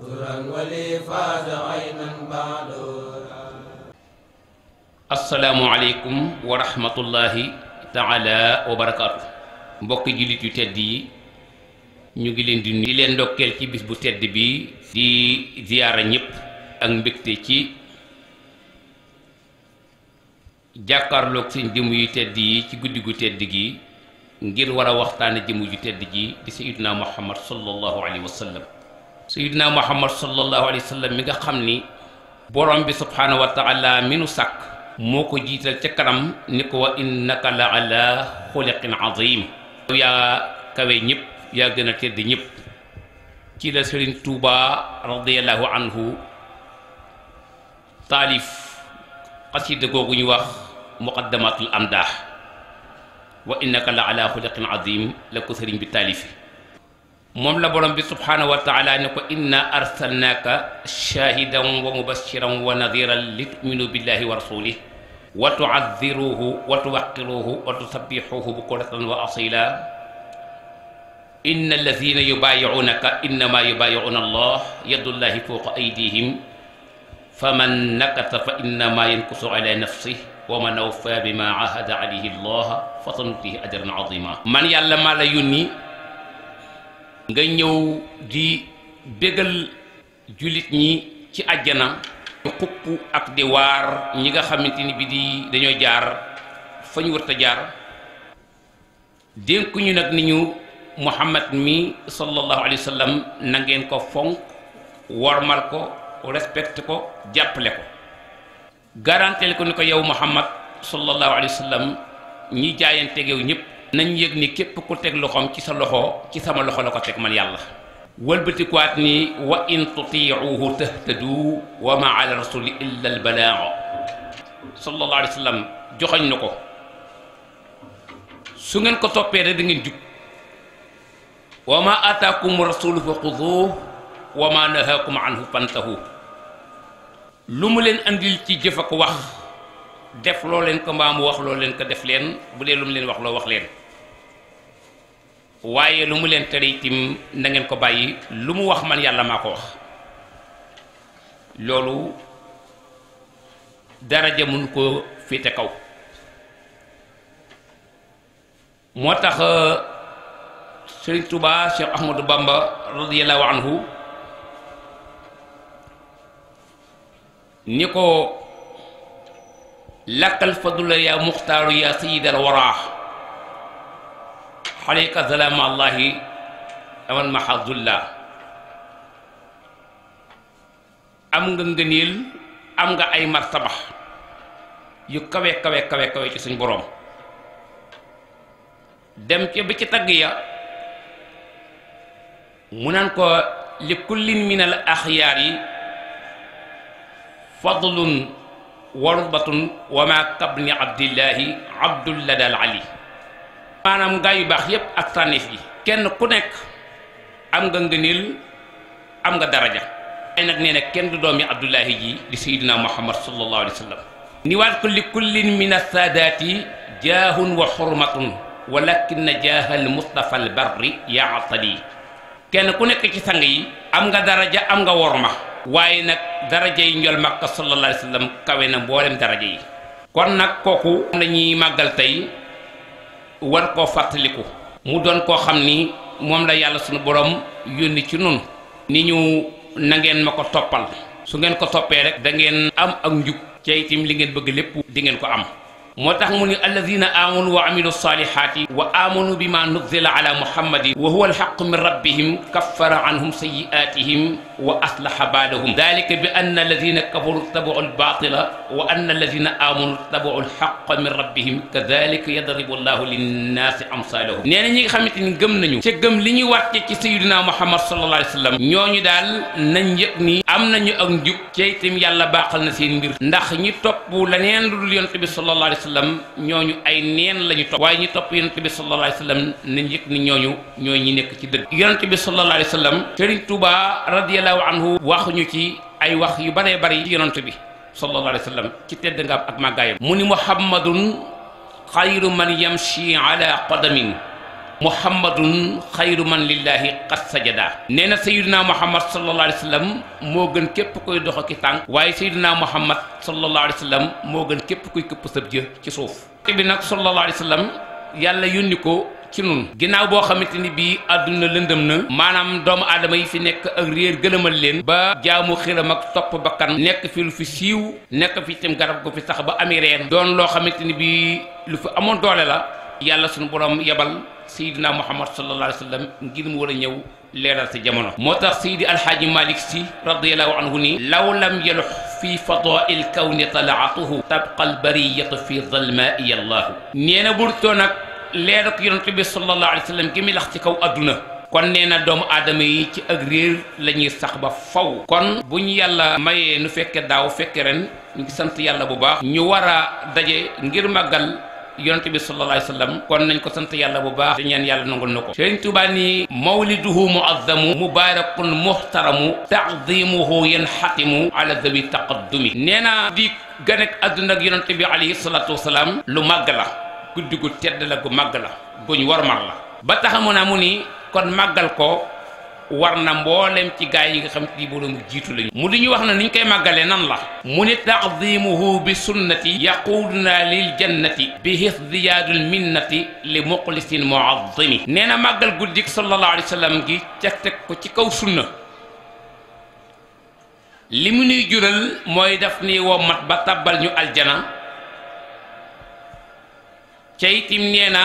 ترا ولي فاز عينا بعدورا asalaamualeykum wa rahmatullahi taala wa barakaatu. mbokki jullit yu tedd yi ñu ngi leen di nuyu di leen ndokkeel ci bis bu tedd bi di ziyaara ñëpp ak mbégte ci jàkkaarloog seen jëmm yu tedd yi ci guddi gu tedd gi ngir war a waxtaane jëmm ju tedd ji di sayyidina muhammad sallallahu alayhi wa sallam. sayyidina muhammad sallallahu alayhi wa sallam mi nga xam ni borom bi subhaanahu wa taala mi nu sàkk moo ko jiital ca kanam ni ko wa innaka la ala xuliqin azim. yaa kawe ñëpp yaa gën a tedd ñëpp. ci la Sëriñ Tuuba radiyallahu anhu taalif xasida googu ñu wax muqaddamatul amdah wa innaka la ala xuliqin azim la ko sëriñ bi taalifi. moom la borom bi subhaanahu wa taala ne ko inna arsalnaaka shaahidan wa mubashiran wa nadiran li tuminu billahi wa rasulih wa tuazziruhu wa tuwaqiruhu wa tusabbihuhu bukratan wa asila inna allazina yubayi'unaka innama yubayi'una allah yadullahi fawqa aydihim faman nakasa fa innama yankusu ala nafsih wa man awfa bima ahada alayhi allah fa sanutihi ajran azima. man yàlla maa la yónni nga ñëw di bégal jullit ñi ci àjjana xupp ak di waar ñi nga xamante ni bi di dañoo jaar fa ñu warta jaar. dénkuñu nag ni ñu muhammad mi sallallahu alayhi wa sallam na ngeen ko fonk wormal ko respecté ko jàppale ko garanteel ko ni ko yow muhammad sallallahu alayhi wa sallam ñi jaayanteeg yow ñëpp nañ yëg ni képp ku teg loxoom ci sa loxo ci sama loxo la ko teg man yàlla. wëlbatikuwaat ni wa in tutiicuhu tahtadu wa ma ala rasuli illa al balaagu. sallallahu alayhi wa sallam joxoñ na ko su ngeen ko toppee rek da ngeen jub. wa ma ataakum rasulu fa xuduuh wa ma nahaakum anhu fantahu. lu mu leen andil ci jëf ak wax def loo leen ko mbaa mu wax loo leen ko def leen bu dee lu mu leen wax loo wax leen. waaye lu mu leen tere itam na ngeen ko bàyyi lu mu wax man yàlla maa ko wax. loolu daraja mun ko féete kaw. moo tax Sëriñ Tuubaa Cheikh Ahmadou Bamba radiyallahu anhu ni ko lakkal fadula ya muxtaaru ya sayyidal waraa xaleyka salaama allahi aman mahadullah. am nga ngëneel am nga ay martaba yu kawe kawe kawe kawe ci suñ boroom. dem ca ba ci tagg ya mu naan ko li kullin min al axyaari fadlun wa rutbatun wa ma kabni abdillahi abdulladal ali. maanaam gaa yu baax yépp ak tànneef yi kenn ku nekk am nga ngëneel am nga daraja. ay nag nee na kenn du doomi abdullahi ji di sayyidina muhammad sallallahu alayhi wa sallam. ni waat ko li kullin min assaadaati jaahun wa xurmatun walakin jaahal mustafa al barri yaatali. kenn ku nekk ci sang yi am nga daraja am nga worma. waaye nag daraja yi njol makka sallallahu alayhi wa sallam kawe na mboolem daraja yi. kon nag kooku lañuy màggal tey war koo fàttaliku mu doon koo xam ni moom la yàlla sunu borom yónni ci nun ni ñu na ngeen ma ko toppal. su ngeen ko toppee rek da ngeen am ak njub ca itam li ngeen bëgg lépp di ngeen ko am. moo tax mu ni alladina amanu wa amilu salihati wa amanu bima nuzila ala muhammadin wa huwa alxaqu min rabbihim kaffara anhum sayiatihim wa aslaha baalahum dalika bi anna alladina kafaru tabau albatila wa anna alladina amanu tabau alxaqa min rabbihim kadalika yadribu allahu linnaasi amsalahum. nee na ñi nga xamante ni gëm nañu ca gëm li ñuy wàcce ci sayidina muhammad sallallahu alayhi wa sallam ñooñu daal nañ yëg ni am nañu ak njub ca itam yàlla baaxal na seen mbir ndax ñi topp leneen lu dul yonent bi sallallahu alayhi wa sallam ñooñu ay neen lañu topp. waaye ñi topp yonent bi sallallahu alayhi wa sallam nañ yëg ni ñooñu ñooy ñi nekk ci dëgg. yonent bi sallallahu alayhi wa sallam Sëriñ Tuubaa radiyallahu anhu waxuñu ci ay wax yu baree bari ci yonent bi sallallahu alayhi wa sallam ci tedd nga ak màggaayam mu ni muhammadun xayru man yamshi ala qadamin muhammadun xayru man lillahi qad sajada nee na sayyidina muhammad sallallahu alayhi wa sallam moo gën képp koy dox ki tànk waaye sayyidina muhammad sallallahu alayhi wa sallam moo gën képp kuy këpp sëb jë ci suuf bi nag sallallahu alayhi wa sallam yàlla yónni ko ci nun ginnaaw boo xamante ni bii àdduna lëndëm na maanaam doomu aadama yi fi nekk ak réer gëlëmal leen ba jaamu xiram ak topp bakkan nekk fi lu fi siiw nekk fi tim garab gu fi sax ba ami reen doon loo xamante ni bii lu fi amoon doole la yàlla suñu borom yebal Seydina Muhammad sallallahu alayhi wa sallam ngir mu war a ñëw leeral si jamono moo tax Seydi Alxaaji Malik Si radiyallahu anhu ni law lam yalux fi fadail kawni talaatuhu tabqa albariyatu fi dalmaai allahu nee na burtoo nag leer ak yonent bi sallallahu alayhi wa sallam gi mi lax ci kaw adduna kon nee na doomu aadama yi ci ak réer la ñuy sax ba faw kon bu ñu yàlla mayee nu fekke daaw fekke ren ñu ngi sant yàlla bu baax ñu war a daje ngir màggal yonent bi sallallahu alayhi wa sallam kon nañ ko sant yàlla bu baax te ñaan yàlla nangul na ko Sëriñ Tuubaa ni mawliduhu muazzamu mubarakun muhtaramu taadimuhu yanxatimu ala dawi taqaddumi nee na di ganek adduna ak yonent bi alayhi salatu wasalaam lu màgg la guddi gu tedd la gu màgg la guñ warmar la ba tax mu naa mu ni kon màggal ko war na mboolem ci gaay yi nga xam te ni borom jiitu lañu mu di ñu wax na ni ñu koy màggalee nan la mu ni taadimuhu bi sunnati yaquduna lil jannati bi hisdiyaadul minnati li muxlisin muazzimi nee na màggal guddik sallallahu alayhi wa sallam gi ca teg ko ci kaw sunna li mu nuy jural mooy daf ni woo mat ba tabbal ñu aljana ca itim nee na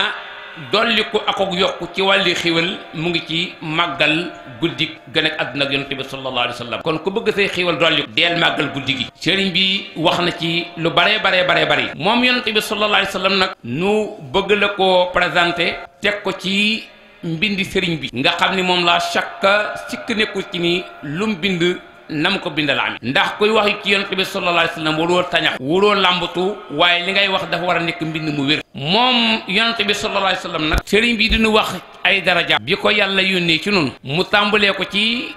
dolli ko ak yokku ci wàlli xiwal mu ngi ci màggal guddi gën ak àdduna ak yonent bi sallallahu alayhi wa sallam kon ku bëgg say xiwal dolli ko deel màggal guddi gi sëriñ bi wax na ci lu bare bari moom yonent bi sallallahu alayhi wa sallam nag nu bëgg la ko présenté teg ko ci mbindi sëriñ bi nga xam ni moom la chaque sikk nekkul ci ni lum bind nam ko bindal am ndax kuy wax ci yonent bi sallallahu alayhi wa sallam waroo tañax waroo làmbatu waaye li ngay wax dafa war a nekk mbind mu wér moom yonent bi sallallahu alayhi wa sallam nag sëriñ bi diñu wax ay daraja bi ko yàlla yónnee ci noonu mu tàmbalee ko ci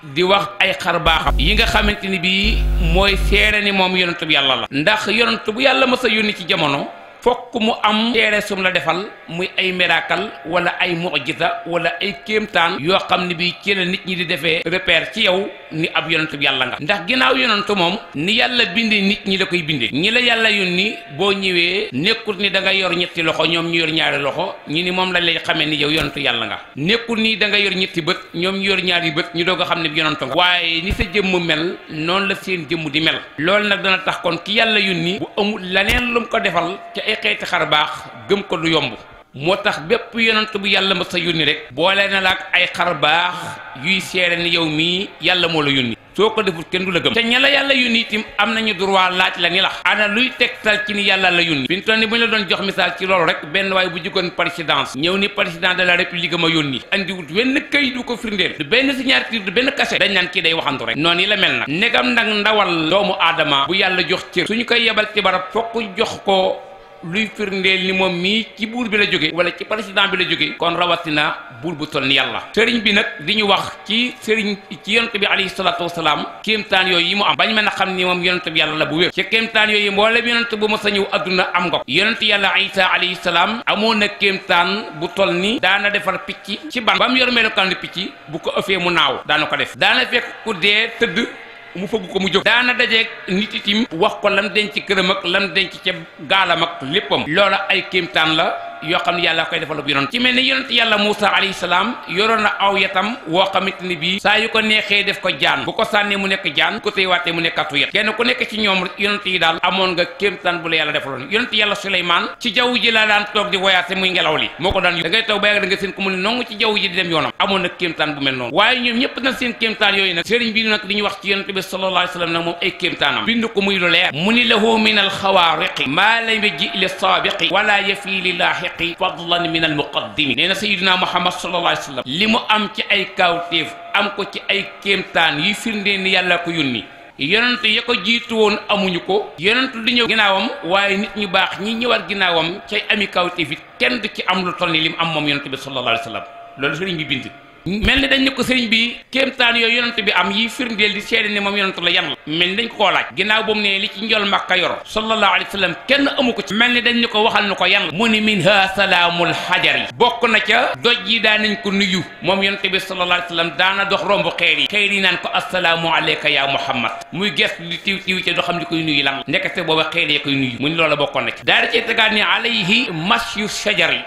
di wax ay xar baaxam yi nga xamante ni bii mooy seere ni moom yonent bi yàlla la ndax yonent bu yàlla mës a yónni ci jamono fokk mu am teere sum la defal muy ay miracle wala ay mu'jiza wala ay kéemtaan yoo xam ne bii ci la nit ñi di defee repère ci yow ni ab yonent bi yàlla nga ndax ginnaaw yonent moom ni yàlla bindee nit ñi la koy bindee ñi la yàlla yónni boo ñëwee nekkul ni da nga yor ñetti loxo ñoom ñu yor ñaari loxo ñi ni moom lañ lay xamee ni yow yonent yàlla nga nekkul ni da nga yor ñetti bët ñoom ñu yor ñaari bët ñu doog a xam ne yonent nga waaye ni sa jëmm mel noonu la seen jëmm di mel loolu nag dana tax kon ki yàlla yónni bu amul leneen lu mu ko defal ay xeeti xar baax gëm ko du yomb moo tax bépp yonent bu yàlla ma sa yónni rek boole na la ak ay xar baax yuy seere ni yow mii yàlla moo la yónni soo ko defut kenn du la gëm te ña la yàlla yónni itam am nañu droit laaj la ni la ana luy tegtal ci ni yàlla la yónni fi ñu toll ni bu ñu la doon jox misaal ci loolu rek benn waaye bu jógoon présidence ñëw ni président de la république ma yónni andiwut wenn këyit du ko firndeel du benn signature du benn cachet dañ naan kii day waxantu rek noonu yi la mel nag negam nag ndawal doomu aadama bu yàlla jox cër suñu koy yebal ci barab fokk jox ko luy firndeel ni moom mii ci buur bi la jóge wala ci président bi la jóge kon rawatina buur bu toll ni yàlla sëriñ bi nag di ñu wax ci sëriñ ci yonent bi alayhi salaatu wasalaam kéemtaan yooyu yi mu am bañ mën a xam ni moom yonent bi yàlla la bu wér ci kéemtaan yooyu mboolem yonent bu mës a ñëw adduna am nga ko yonent yàlla Isa alayhi salaam amoon na kéemtaan bu toll ni daana defar picc ci ban ba mu yor melokaan picc bu ko ëffee mu naaw daana ko def daana fekk ku dee tëdd mu fëgg ko mu jóg daana dajeeg nit itim wax ko lam denc këram ak lam denc ca gaalam ak léppam loola ay kéemtaan la yoo xam ne yàlla koy defal ab yonent ci mel ni yonent yàlla Muusa alayhi salaam yoroon na aw yatam woo xamante ni bii saa yu ko neexee def ko jaan bu ko sànnee mu nekk jaan bu ko téyewaatee mu nekkatu yet kenn ku nekk ci ñoom yonent yi daal amoon nga kéemtaan bu la yàlla defaloon yonent yàlla Suleymaan ci jaww ji la daan toog di voyager muy ngelaw li moo ko daan da ngay toog ba yàgg da nga seen ko mu ne nongu ci jaww ji di dem yoonam amoon na kéemtaan bu mel noonu waaye ñoom ñëpp nag seen kéemtaan yooyu nag sëriñ bi nag li ñu wax ci yonent bi sallallahu alayhi wa sallam nag moom ay kéemtaanam bind ko muy lu leer mu ni lahu min al xawaariqi maa lam yaji li saabiqi wala yafi li laaxiqi fadlan min al muqaddimi nee na sayyidina Muhammad sallallahu alayhi wa sallam li mu am ci ay kaawteef am ko ci ay kéemtaan yuy firndee ni yàlla ko yónni yonent ya ko jiitu woon amuñu ko yonent du ñëw ginnaawam waaye nit ñu baax ñi ñëwaat ginnaawam cay ami kaawteef it kenn du ci am lu toll ni li mu am moom yonent bi sallallahu alayhi wa sallam loolu sëriñ bi bind mel ni dañ ne ko sëriñ bi kéemtaan yooyu yonent bi am yi firndeel di seede ne moom yonent la yan la mel ni dañ ko koo laaj ginnaaw boobu ne li ci njol Makka yor sallallahu alayhi wa sallam kenn amu ko ci mel ni dañ ne ko waxal nu ko yan la mu ni minha salaamul xajari bokk na ca doj yi daan nañ ko nuyu moom yonent bi sallallahu alayhi wa sallam daana dox romb xeer yi naan ko assalaamu alayka ya Muhammad muy gestu di tiw ca doo xam li koy nuyu lan la ndekete booba xeer ya koy nuyu mu ni loola bokkoon na ci daal di cee tegaat ni alayhi masyu shajari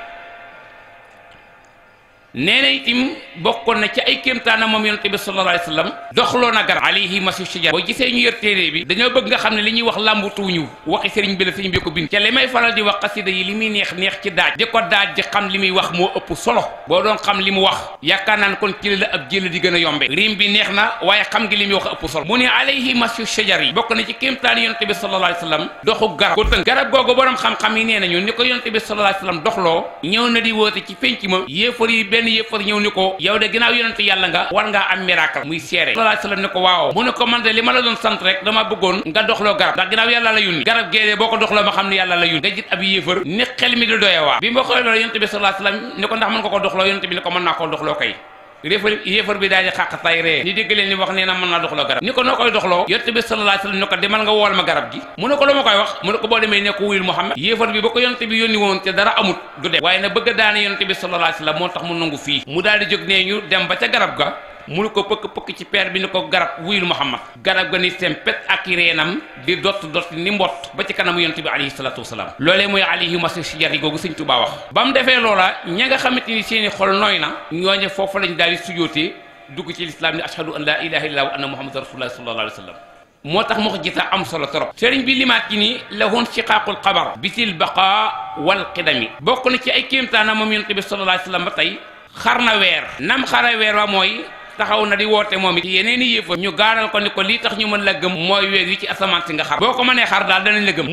nee na itam bokkoon na ci ay kéemtaana moom yonent bi sallallahu alayhi wa sallam doxloo na garab alayhi masyu shajar boo gisee ñu yor téere bi dañoo bëgg nga xam ne li ñuy wax làmbutuuñu waxi sëriñ bi la sëriñ bi ko bind ca li may faral di wax xasida yi li muy neex ci daaj di ko daaj di xam li muy wax moo ëpp solo boo doon xam li mu wax yaakaar naan kon ci la ab jël di gën a yombe rim bi neex na waaye xam ngi li muy wax ëpp solo mu ne alayhi masyu shajar yi bokk na ci kéemtaan yonent bi sallallahu alayhi wa sallam doxu garab ko tënk garab googu borom xam-xam yi nee nañu ni ko yonent bi sallallahu alayhi wa sallam doxloo ñëw na di woote ci penc ma yéefar yi yëppar ñëw ni ko yow de ginnaaw yonent yàlla nga war ngaa am miracle muy seere sallallahu alayhi wasallam ne ko waaw mu ne ko man de li ma la doon sant rek dama bëggoon nga doxloo garab ndax ginnaaw yàlla la yónni garab géedee boo ko doxloo ma xam ne yàlla la yónni nga jit ab yéefar ni xel mi di doye waa bi ma xoolee loolu yonent bi sallallahu alayhi wasallam ne ko ndax mën nga ko doxloo yonent bi ne ko mën naa koo doxloo kay yéefar bi daal di xàqatay ree ni dégg leen ni wax nee na mën naa doxloo garab ni ko noo koy doxloo yonent bi sallallahu alayhi wasallam ne ko demal nga wool ma garab gi mu ne ko lu ma koy wax mu ne ko boo demee ne ko wuyul Muhammad yéefar bi ba ko yonent bi yónni woon te dara amut du dem waaye nag bëgg a daane yonent bi sallallahu alayhi wasallam moo tax mu nangu fii mu daal di jóg nee ñu dem ba ca garab ga mu ne ko pëkk ci peer bi ni ko garab wuyul Muhammad garab ga ni sempet ak i reenam di dott ni mbott ba ci kanamu yonent bi alayhi salatu wasalaam loolee mooy alayhi masih shijari googu sëñ Tuubaa wax ba mu defee loola ña nga xamante ni seeni xol nooy na ñooñe foofu lañ daal di sujootee dugg ci lislaam ni ashhadu an la ilaha illallah wa anna muhammadan rasulullah sallallahu alayhi wa sallam moo tax moo gisa am solo trop sëriñ bi limaat ci ni lahun shiqaaqul xabar bisil baqa wal qidami bokk na ci ay kéemtaana moom yonent bi sallallahu alayhi wa sallam ba tey xar na weer nam xara weer wa mooy taxaw na di woote moom it yeneen i yëfa ñu gaaral ko ni ko lii tax ñu mën la gëm mooy weer wi ci asamaan si nga xar boo ko mënee xar daal danañ la gëm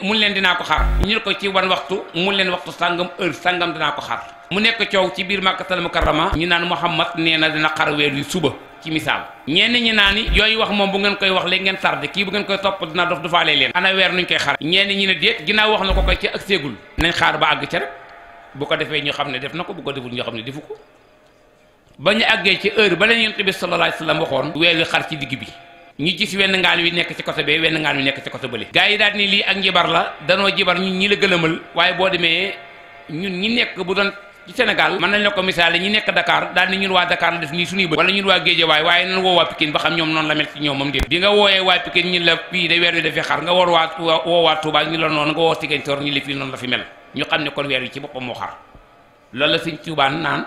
mun leen dinaa ko xar ñu ko ci wan waxtu mun leen waxtu sàngam heure sàngam dinaa ko xar mu nekk coow ci biir Makkatal Mukarrama ñu naan Muhammad nee na dina xar weer wi suba ci misaal ñenn ñi naan ni yooyu wax moom bu ngeen koy wax léegi ngeen tardé kii bu ngeen koy topp dina dof dufaale leen ana weer nuñ koy xar ñenn ñi ne déet ginnaaw wax na ko koy ci ak séegul nañ xaar ba àgg ca rek bu ko defee ñu xam ne def na ko bu ko deful ñu xam ne defu ko ba ñu àggee ci heure ba leen yonent bi sallallahu alayhi wasallam waxoon weer wi xar ci digg bi ñu gis wenn ngaan wi nekk ci côté bee wenn ngaan wi nekk ci côté bële gars yi daal ni lii ak njibar la danoo jibar ñun ñi la gëlëmal waaye boo demee ñun ñi nekk bu doon ci Sénégal mën nañ la ko misaale ñi nekk Dakar daal ni ñun waa Dakar la def nii suñuy bët wala ñun waa Géejawaay waaye nan woo waa Pikine ba xam ñoom noonu la mel ci ñoom moom déet bi nga wooyee waa Pikine ñun la fii de weer wi dafee xar nga woo waa Touba ñu la noonu nga woo Ziguinchor ñu la fii noonu la fi mel ñu xam ne kon weer wi ci boppam moo xar loolu la sëñ Tuubaa naan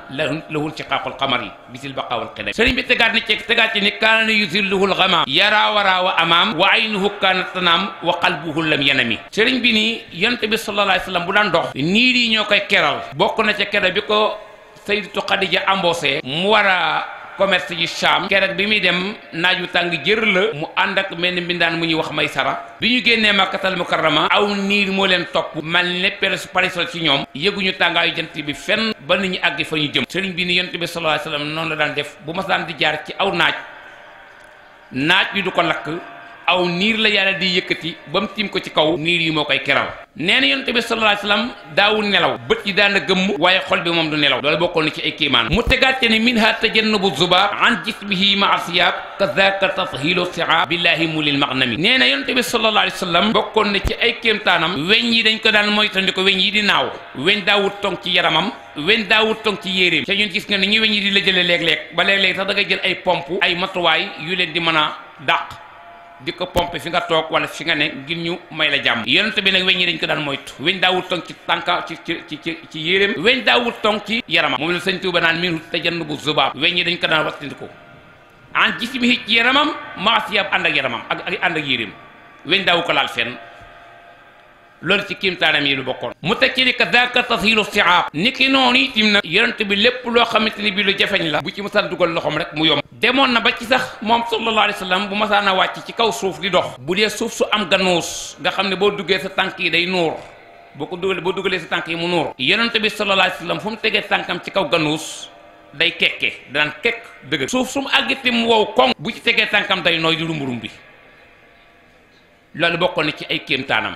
lahul shiqaaqul qamar yi bisil baqa wal qidam sëriñ bi tegaat ci ni kaana yusilluhul ghamam yara wara wa amaam wa aynuhu kaanat tanaam wa qalbuhu lam yanami sëriñ bi nii yonent bi sallallahu alayhi wasallam bu daan dox niir yi ñoo koy keral bokk na ca kero bi ko Sayyidatu Xadija embauché mu war a commerce yi Sham keroog bi muy dem naaj wu tàng jër la mu ànd ak mel ni mbindaan mu ñuy wax Maysara bi ñu génnee Makkatal Mukarrama aw niir moo leen topp mal ne parisol ci ñoom yëguñu tàngaayu jant bi fenn ba nit ñi àgg fa ñu jëm sëriñ bi ni yonent bi sallallahu alayhi wasallam noonu la daan def bu mas daan di jaar ci aw naaj bi du ko lakk aw niir la yàlla di yëkkati ba mu tiim ko ci kaw niir yi moo koy keral nee na yonent bi sallallahu alayhi wasallam daawul nelaw bët yi daana gëmm waaye xol bi moom du nelaw loolu bokkoon na ci ay kéemaan mu tegaat ne minha tajannubu zubaab an jismihi ma'a siyaab kazaka tashilu si'a billahi mulil maghnami nee na yonent bi sallallahu alayhi wasallam bokkoon na ci ay kéemtaanam weñ yi dañ ko daan moytandiko weñ yi di naaw weñ daawut tong ci yaramam weñ daawut tong ci yéreem te ñun gis nga ni ñu weñ yi di la jëlee léeg-léeg ba léeg-léeg sax da ngay jël ay pompe ay matuwaay yu leen di mën a dàq di ko pompe fi nga toog wala fi nga ne ngir ñu may la jàmm yonent bi nag weñ yi dañ ko daan moytu weñ daawut tong ci tànka ci yéreem weñ daawut tong ci yaramam moom la sëñ Tuuba naan minhu tajannubu zubaab weñ yi dañ ko daan wattandiko an jismihi ci yaramam maasiyab ànd ak yaramam ak ànd ak yéreem weñ daawu ko laal fenn loolu ci kiimtaanam yi lu bokkoon mu teg ci ni kazaka tashilu si'ab ni ki noonu itim na yonent bi lépp loo xamante ni bii lu jafeñ la bu ci masaan dugal loxoom rek mu yomb demoon na ba ci sax moom sallallahu alayhi wa sallam bu masaan a wàcc ci kaw suuf di dox bu dee suuf su am ganuus nga xam ne boo duggee sa tànk yi day nuur boo dugalee sa tànk yi mu nuur yonent bi sallallahu alayhi wa sallam fu mu tegee tànkam ci kaw ganuus day kekke daan kekk dëgg suuf su mu àggati mu wow koŋ bu ci tegee tànkam day nooy di rumburum bi loolu bokkoon na ci ay kéemtaanam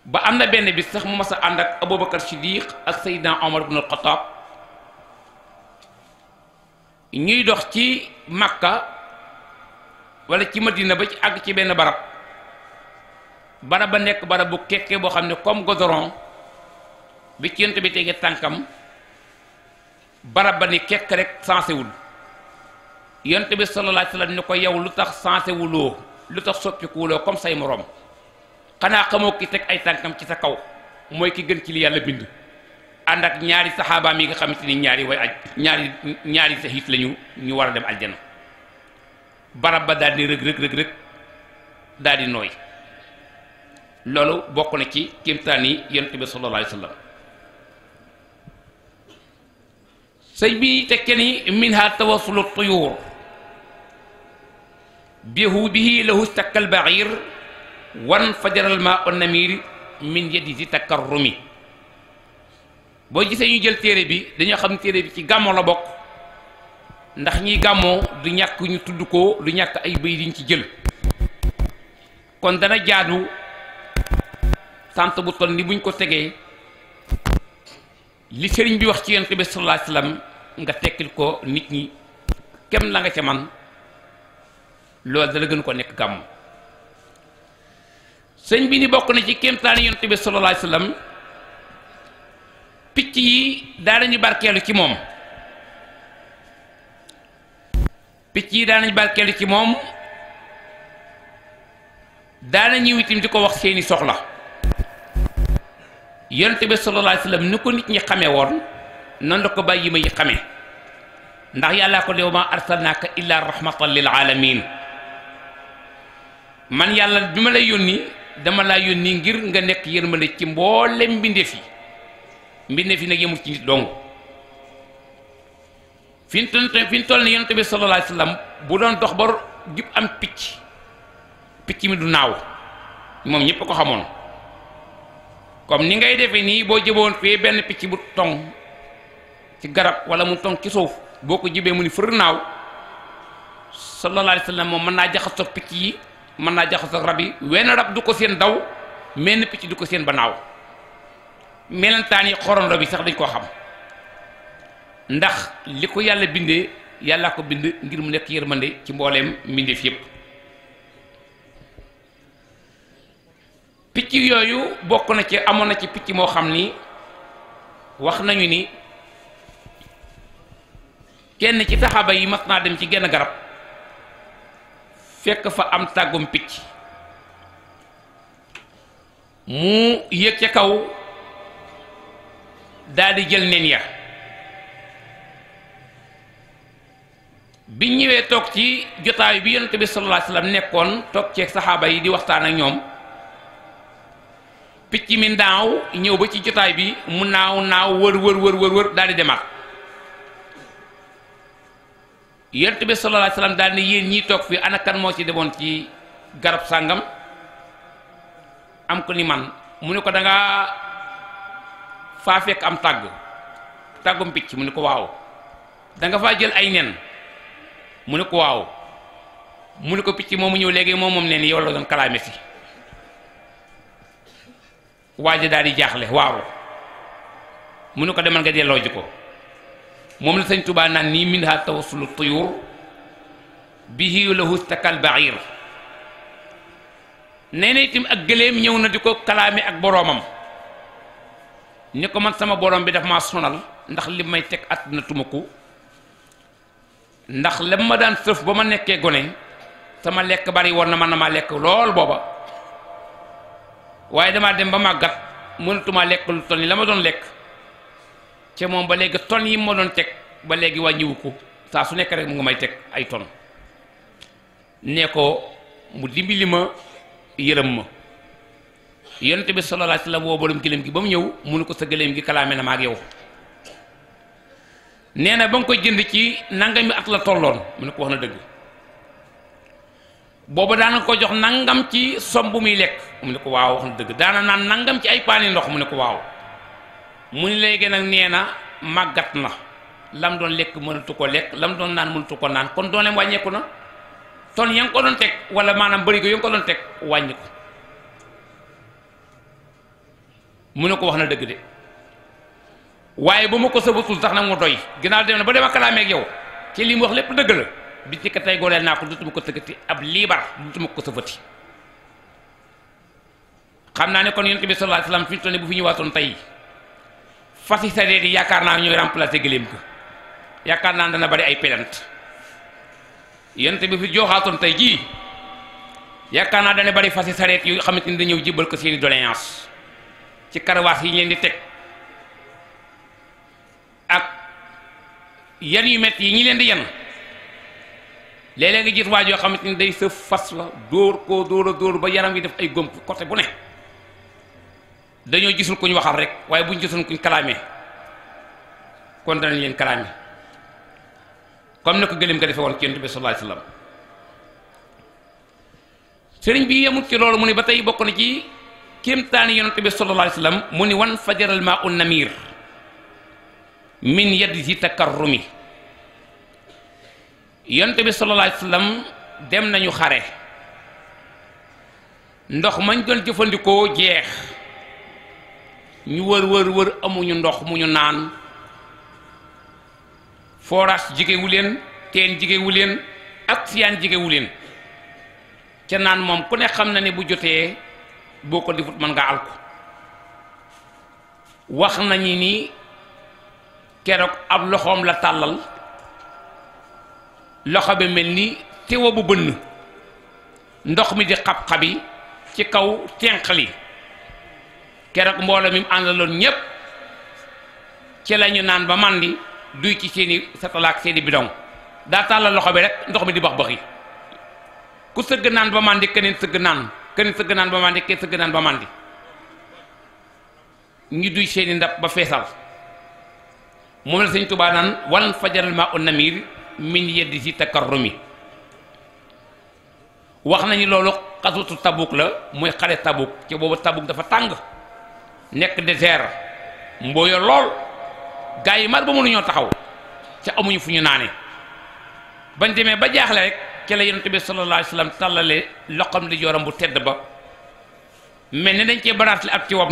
ba am na benn bis sax mu mas a ànd ak Aboubacar Siddiq ak Seydina Omar ibn al-Khattab ñuy dox ci Makka wala ci Madina ba ci àgg ci benn barab ba nekk barab bu kekkee boo xam ne comme goudron bi ci yonent bi tegee tànkam barab ba ni kekk rek sensé wul yonent bi sallallahu alayhi wasallam ni ko yow lu tax sensé wuloo lu tax soppikuwuloo comme say moroom xanaa xamoo ki teg ay tànkam ci sa kaw mooy ki gën ci li yàlla bind ànd ak ñaari saxaabaam yi nga xamante ni ñaari sahit lañu ñu war a dem aljana barab ba daal di rëg daal di nooy loolu bokk na ci kéemtaan yi yonent bi sallallahu alayhi wasallam sëñ bi tekke ni minha tawassulu tuyur bihi lahu stakkal bair wan fajaral ma on namir min yadi si takarrumi boo gisee ñu jël téere bi dañoo xam téere bi ci gàmmoo la bokk ndax ñiy gàmmoo du ñàkk ñu tudd ko du ñàkk ay bëy diñ ci jël kon dana jaadu sant bu toll ni buñ ko tegee li sëriñ bi wax ci yonent bi sallallahu alayhi wasallam nga tekkil ko nit ñi kem la nga ca man loolu dala gën ko nekk gàmmu sëñ bi ni bokk na ci kéemtaani yonent bi sallallahu alayhi wasallam picc yi daanañu barkeelu ci moom daanañu itam di ko wax seeni soxla yonent bi sallallahu alayhi wasallam ni ko nit ñi xamee woon nan la ko bàyyi ma yi xamee ndax yàllaa ko dew ma arsalnaaka illa rahmatan lil alamin man yàlla bi ma lay yónni dama laa yónni ngir nga nekk yërmande ci mboolem mbindeef yi nag yemul ci nit dong fi ñu toll ni yonent bi sallallahu alayhi wasallam bu doon dox ba jub am picc mi du naaw moom ñëpp ko xamoon comme ni ngay defee nii boo jëboon fii benn picc bu tong ci garab wala mu tong ci suuf boo ko jibee mu ni fër naaw sallallahu alayhi wasallam moom mën naa jaxasoo picc yi mën naa jaxasoo rab yi wenn rab du ko seen daw menn picc du ko seen ba naaw melentaan yi xorondo bi sax dañ koo xam ndax li ko yàlla bindee yàllaa ko bind ngir mu nekk yërmande ci mbooleem mbindeef yépp picc yooyu bokk na ci amoon na ci picc moo xam ni wax nañu ni kenn ci saxaaba yi mas naa dem ci genn garab fekk fa am tàggum picc mu yéeg ca kaw daldi jël nen ya bi ñëwee toog ci jotaay bi yonent bi sallallahu alayhi wasallam nekkoon toog ci saxaaba yi di waxtaan ak ñoom picc mi naaw ñëw ba ci jotaay bi mu naaw wër daldi demaat yonent bi sallallahu alayhi wasallam daal ni yéen ñii toog fii ana kan moo ci demoon ci garab sàngam am ko ni man mu ne ko dangaa faa fekk am tàggum picc mu ne ko waaw danga faa jël ay nen mu ne ko waaw mu ne ko picc moomu ñëw léegi moom nen yow la doon kalaame si waaja daal di jaaxle waaw mu ne ko demal nga delloo ji ko moom la sëñ Tuubaa naan nii minha tawassulu tuyur bihi lahu stakal ba'ir nee na itam ak gëléem ñëw na di ko kalaame ak boroomam ni ko man sama borom bi daf maa sonal ndax li may teg at na tuma ko ndax lem ma daan sëf ba ma nekkee gone sama lekk bari woon na man na maa lekk lool booba waaye damaa dem ba màggat mënatumaa lekk lu toll ni la ma doon lekk ca moom ba léegi ton yi ma doon teg ba léegi wàññiwu ko saa su nekk rek mu nga may teg ay ton nee ko mu dimbali ma yërëm ma yonent bi sallallahu alayhi wasallam woo borom gëléem gi ba mu ñëw mu ne ko sa gëléem gi kalaame na ma ak yow nee na ba nga koy jënd ci nangami at la tolloon mu ne ko wax na dëgg booba daana ko jox nangam ci som bu muy lekk mu ne ko waaw wax na dëgg daana naan nangam ci ay paani ndox mu ne ko waaw mu ne léegi nag nee na màggat na lam doon lekk mënatu ko lekk lam doon naan mënatu ko naan kon dooleem wàññeeku na ton ya nga ko doon teg wala maanaam bërigo ya nga ko doon teg wàññi ko mu ne ko wax na dëgg de waaye ba ma ko sëbatul sax nag mu doy ginnaaw dem na ba dema kalaamee ak yow ci li mu wax lépp dëgg la bi ci ka tey gooleel naa ko dutuma ko tëggati ab liibar dutuma ko sëfati xam naa ne kon yonent bi sallallahu alayhi wasallam fi ñu toll nii bu fi ñëwaatoon tey fas yi sareet yi yaakaar naa ñooy remplacer gëléem ko yaakaar naa dana bari ay pelante yonent bi fi joxaatoon tey jii yaakaar naa dana bari fas yi sareet yu xamante ni dañu ñëw jébbal ko seeni doléance ci karawaas yi ñu leen di teg ak yan yu metti yi ñi leen di yan léeg-léeg nga gis waa joo xamante ni day sëf fas la dóor koo dóor a dóor ba yaram wi def ay góom côté bu ne dañoo gisul kuñ waxal rek waaye buñ gisul kuñ kalaame kon danañ leen kalaame comme ne ko gëléem nga defee woon ci Yonent bi sallallahu alayhi wasallam sëriñ bi yemut ci loolu mu ne ba tey bokk na ci kéemtaani Yonent bi sallallahu alayhi wasallam mu ni wan fajaral maa un namir min yadihi takarrumi Yonent bi sallallahu alayhi wasallam dem nañu xare ndox mañ doon jëfandikoo jeex ñu wër amuñu ndox mu ñu naan forage jigewu leen teen jigewu leen ak siyaan jigewu leen ca naan moom ku ne xam na ne bu jotee boo ko defut mën nga alko wax nañu ni keroog ab loxoom la tàllal loxo bi mel ni teewa bu bënn ndox mi di xab-xabi ci kaw tenqali keroog mbooloo mi mu àndaloon ñépp ci lañu naan ba màndi duy ci seeni satalaak seeni bidon daa tàllal loxo bi rek ndox mi di bax baxi ku sëgg naan ba màndi keneen sëgg naan ba màndi keneen sëgg naan ba màndi ñu duy seeni ndab ba feesal moom la Sëñ Tuubaa naan wan fajaral maa un namir min yeddi si takarrumi wax nañu loolu xasutu Tabuk la muy xare Tabuk ci boobu Tabuk dafa tàng nekk désert mbooyo lool gaa yi mar ba mënuñoo taxaw ca amuñu fu ñu naane bañ demee ba jaaxle rek ci la Yonent bi sallallahu alayhi wasallam tàllale loxam di joram bu tedd ba mel ni dañ cee baraatale ab ci wob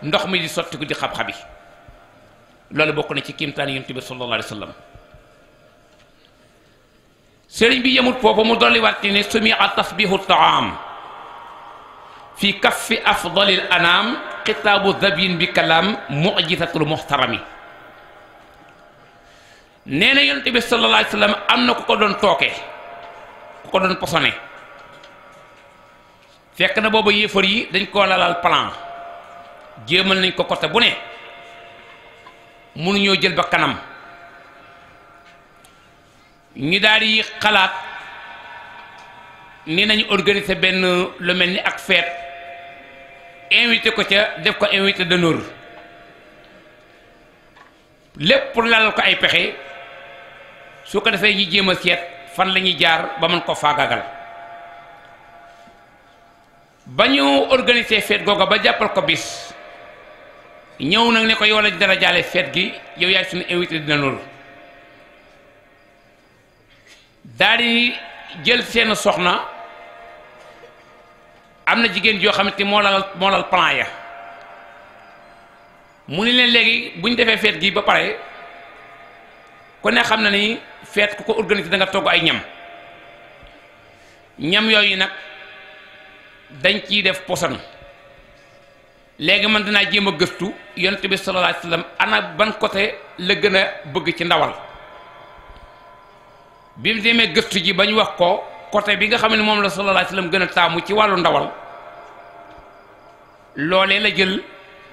ndox mi di sotti ko di xab-xabi loolu bokk na ci kiimtaan Yonent bi sallallahu alayhi wasallam sëriñ bi yemut foofu mu dolliwaat ni ne sumia tasbihu taam fi kaffi afdalil anam xitaabu zabyin bi kalaam mujizatul muxtarami nee na Yonent bi sallallahu alayhi wasallam am na ku ko doon tooke ku ko doon posone fekk na booba yéefar yi dañ koo lalal plan jéemal nañ ko côté bu ne mënuñoo jël ba kanam ñu daal di xalaat ni nañu organiser benn lu mel ni ak fête invité ko ca def ko invité d'honneur lépp pour lalal ko ay pexe su ko defee ñi jéem a seet fan la ñuy jaar ba mën ko faagagal ba ñu organiser fête googa ba jàppal ko bis ñëw nag ne ko yow la dara jaale fête gi yow yaay suñu invité d'honneur daal di jël seen soxna am na jigéen joo xamante moo lal plan ya mu ni leen léegi bu ñu defee feet gi ba pare ku ne xam na ni feet ku ko organiser da nga togg ay ñam yooyu nag dañ ciy def poson léegi man dinaa jéem a gëstu Yonent bi sallallahu alayhi wasallam ana ban côté la gën a bëgg ci ndawal bi mu demee gëstu ji ba ñu wax ko côté bi nga xam ne moom la sallallahu alayhi wasallam gën a taamu ci wàllu ndawal loolee la jël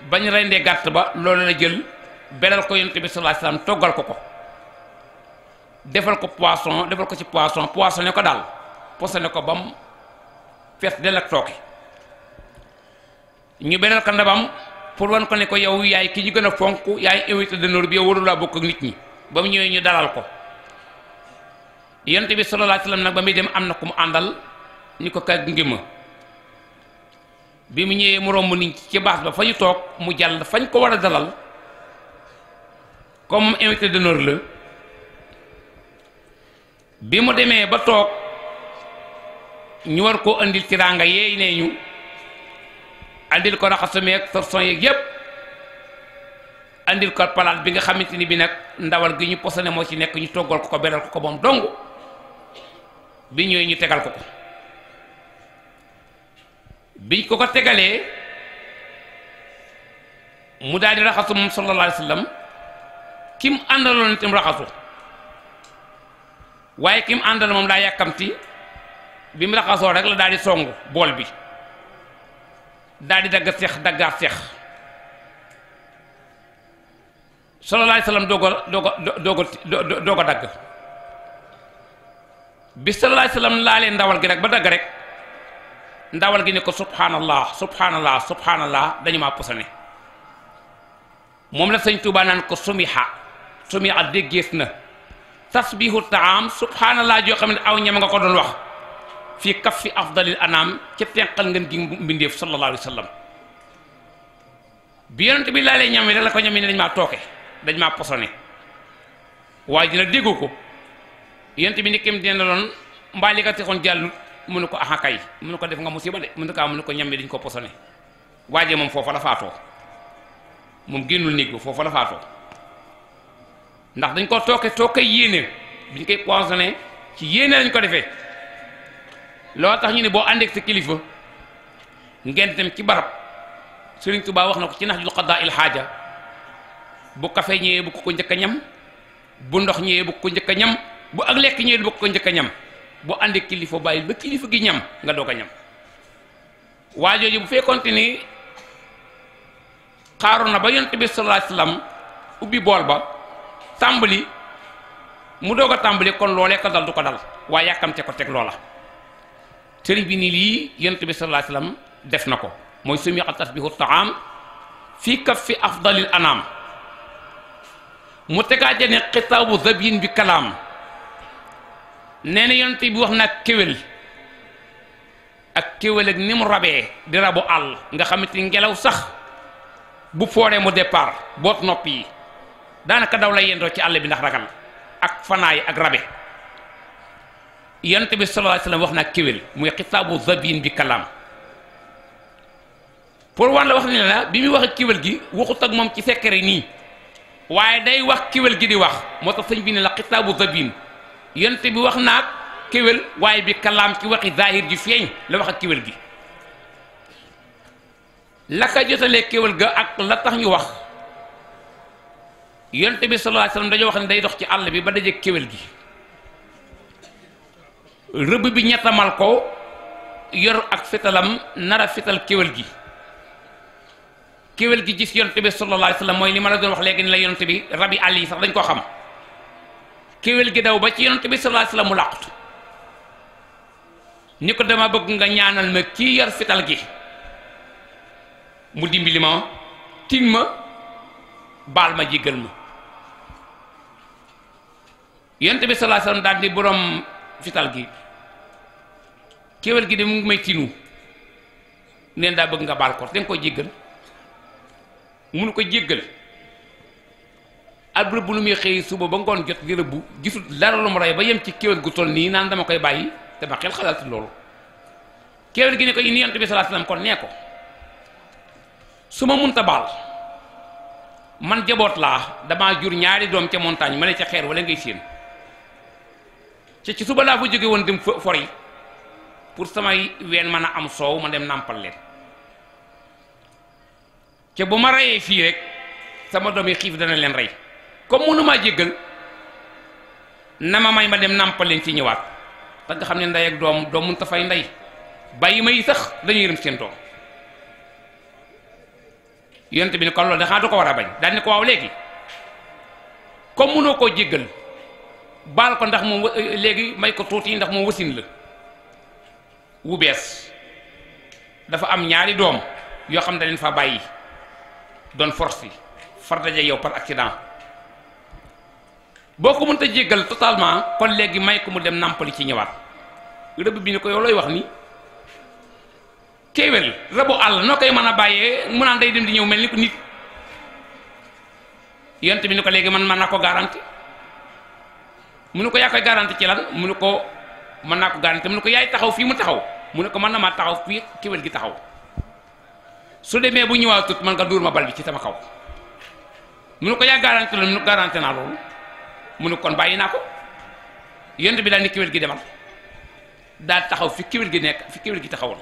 bañ rendee gàtt ba loolee la jël beral ko Yonent bi sallallahu alayhi wasallam toggal ko defal ko poisson defal ko ci poisson ne ko daal posone ko ba mu fees del ak tooke ñu beral ko ndabam pour wan ko ne ko yow yaay ki ñu gën a fonk yaay invité d'honneur bi yow warulaa bokk ak nit ñi ba mu ñëwee ñu dalal ko Yonent bi sallallahu alayhi wasallam nag ba muy dem am na ku mu àndal ni ko kay gunge ma bi mu ñëwee mu romb nit ci baas ba fa ñu toog mu jàll fañ ko war a dalal comme invité d'honneur la bi mu demee ba toog ñu war koo andil tiraanga yeey nee ñu andil ko raxasu meeg torson yeeg yépp andil ko palaat bi nga xamante ni bi nag ndawal gi ñu posone moo ci nekk ñu toggal ko beral ko moom dong bi ñëwee ñu tegal ko biñ ko tegalee mu daal di raxasu moom sallallahu alayhi wa sallam kim àndaloon itam raxasu waaye kim àndal moom daa yàkkamti bi mu raxasoo rek la daal di songu bool bi daal di daggaat seex sallallahu alayhi wa sallam doog a dagg bi sallallahu alayhi wa sallam laalee ndawal gi rek ba dagg rek ndawal gi ne ko subhanallah subhanallah subhanallah dañu maa posone moom la sëñ Tuubaa naan ko sumiha déggees na tasbihu taam subhanallah joo xam ne aw ñam nga ko doon wax fii kaffi afdalil anam ca tenqal ngeen gi mbindeef sallallahu alayhi wa sallam bi yonent bi laalee ñam yi rek la ko ñam yi ne dañ maa tooke dañ maa posone waaye dina déggu ko yonent bi nekkem dina doon mbaa li nga texoon jàll mu ne ko aha kay mu ne ko def nga musiba de mu ne ko ñam yi dañ ko posone waaje moom foofa la faatoo moom génnul néeg ba foofa la faatoo ndax dañ ko tooke yéene biñ koy poisonné ci yéene lañ ko defee loolu tax ñu ne boo àndeek sa kilifa ngeen dem ci barab Sëriñ Tuubaa wax na ko ci Nahjul Qadaa il Haaja bu kafe ñëwee bu ko njëkk a ñam bu ndox ñëwee bu ko njëkk a ñam bu ak lekk ñëwee bu ko njëkk a ñam bu àndeek kilifa bàyyi ba kilifa gi ñam nga doog a ñam waa jooju bu fekkoonte ni xaaroon na ba yonent bi sallallahu alayhi wasallam ubbi bool ba tàmbali mu doog a tàmbali kon loolee ko dal du ko dal waaye yàkkamte ko teg loola sëriñ bi nii lii yonent bi sallallahu alayhi wasallam def na ko mooy sumiqa tasbihu taam fii kaffi afdalil anam mu tegaa jane xitaabu zabin bi kalaam nee na yonent bi wax na kéwél ak kéwél ak ni mu rabee di rabu àll nga xamante ni ngelaw sax bu fooree mu départ boot nopp yi daanaka daw lay yendoo ci àll bi ndax ragal ak fanaay ak rabe yonent bi sallallahu alayhi wasallam wax na kéwél muy xitaabu zabin bi kalaam pour wan la wax ne la bi muy wax ak kéwél gi waxut ak moom ci secret nii waaye day wax kéwél gi di wax moo tax sëñ bi ne la xitaabu zabin yonent bi wax naag kéwél waaye bi kalaam ci waxi zahir ji feeñ la wax ak kéwél gi la ka jotalee kéwél ga ak la tax ñu wax yonent bi sallallahu alayhi wasallam dañoo wax ne day dox ci àll bi ba daje kéwél gi rëbb bi ñettamal ko yor ak fetalam nara fetal kéwél gi kéwél gi gis yonent bi sallallahu alayhi wasallam mooy li ma la doon wax léegi ni la yonent bi rabi àll yi sax dañ ko xam kéwél gi daw ba ci yonent bi sallallahu alayhi wasallam mu làqut ni ko dama bëgg nga ñaanal ma kii yor fetal gi mu dimbali ma tin ma baal ma jéggal ma yonent bi sallallahu alayhi wasallam daal di borom fital gi kéwél gi de mu ngi may tinu neen daa bëgg nga baal ko danga ko jéggal munu ko jéggal ab rëbb lu muy xëy suba ba ngoon jot di rëbbu gisul dara lu mu rey ba yem ci kéwél gu toll nii naan dama koy bàyyi dama xel xalaat loolu kéwél gi ne ko indi yonent bi sallallahu alayhi wasallam kon nee ko su ma munta baal man jaboot laa damaa jur ñaari doom ca montagne ma ne ca xeer wala ngay séen ci suba laa fa jóge woon dem fori pour samay ween mën a am soow ma dem nàmpal leen ca bu ma reyee fii rek sama doom yi xiif dana leen rey comme mënumaa jéggal na ma may ma dem nàmpal leen ci ñëwaat te nga xam ne ndey ak doom mun ta fay ndey bàyyi ma yi sax dañuy yërëm seen doom yonent bi ne kon loolu da xanaa du ko war a bañ daal ne ko waaw léegi comme mënoo koo jéggal baal ko ndax moom léegi may ko tuuti ndax moom wasin la wu bees dafa am ñaari doom yoo xam ne da leen fa bàyyi doon force yi far daje yow par accident boo ko mënta jéggal totalement kon léegi may ko mu dem nàmpali ci ñëwaat rëbb bi ne ko yow looy wax ni kéwél rabu àll noo koy mën a bàyyee mu naan day dem di ñëw mel ni ko nit yonent bi ni ko léegi man mën naa ko garanti mu ne ko yaa koy garanti ci lan mu ne ko mën naa ko garanti mu ne ko yaay taxaw fii mu taxaw mu ne ko mën na maa taxaw fii kéwél gi taxaw su demee bu ñëwaatut man nga dóor ma bal bi ci sama kaw mu ne ko yaa garanti la mu ne garanti naa loolu mu ne kon bàyyi naa ko yonent bi daal ni kéwél gi demal daal taxaw fi kéwél gi nekk fi kéwél gi taxawoon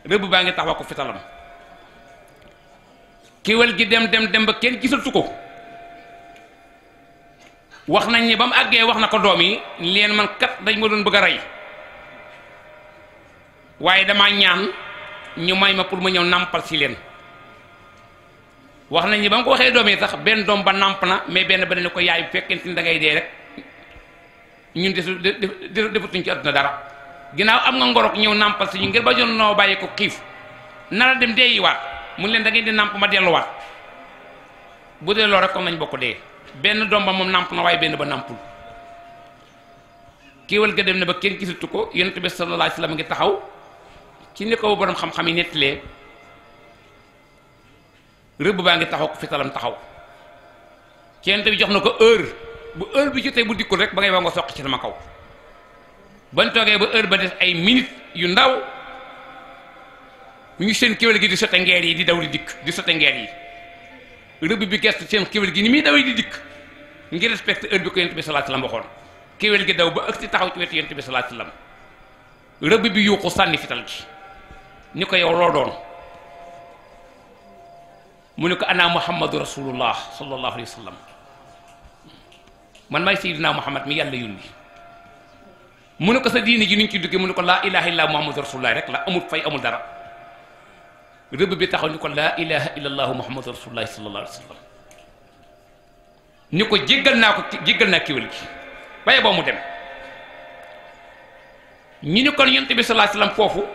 rëbb baa ngi taxaw ko fitalam kéwél gi dem ba kenn gisatu ko wax nañ ni ba mu àggee wax na ko doom yi leen man kat dañ ma doon bëgg a rey waaye damaa ñaan ñu may ma pour ma ñëw nàmpal si leen wax nañ ni ba mu ko waxee doom yi sax benn doom ba nàmp na mais benn ba ne ko yaay bu fekkente ni da ngay dee rek ñun defatuñ ci àdduna dara ginnaaw am nga ngorok ñëw nàmpal si ñu ngir ba jon noo bàyyi ko xiif nara dem dee yi waat mu leen da ngeen di nàmp ma delluwaat bu dee loolu rek kon nañ bokk dee benn doom ba moom nàmp na waaye benn ba nàmpul kéwél ga dem na ba kenn gisatu ko yonent bi sallallahu alayhi wasallam ngi taxaw ci ni ko borom xam-xam yi nettalee rëbb baa ngi taxaw ko fitalam taxaw ci yonent bi jox na ko heure bu heure bi jotee bu dikkul rek ba ngay wax nga soq ci sama kaw bañ toogee ba heure ba des ay minutes yu ndaw ñu seen kéwél gi di sote ngeer yi di daw di dikk di sote ngeer yi rëbb bi gestu seen kéwél gi ni muy dawee di dikk ngir respecté heure bi ko yonent bi sallallahu alayhi wasallam waxoon kéwél gi daw ba ëgg si taxaw ci wetu yonent bi sallallahu alayhi wasallam rëbb bi yuuxu sànni fital gi ni ko yow loo doon mu ne ko ana muhammadu rasulullah sallallahu alayhi wasallam man maay sayyidina muhammad mi yàlla yónni mu ne ko sa diini ji ni ñu ci duggee mu ne ko laa ilaha illa muhammadu rasulullah rek la amul fay amul dara rëbb bi taxaw ni ko laa ilaha illallah muhammadu rasulullah sallallahu alayhi wasallam ni ko jéggal naa kéwél gi baye boo mu dem ñu ni kon yonent bi sallallahu alayhi wasallam foofu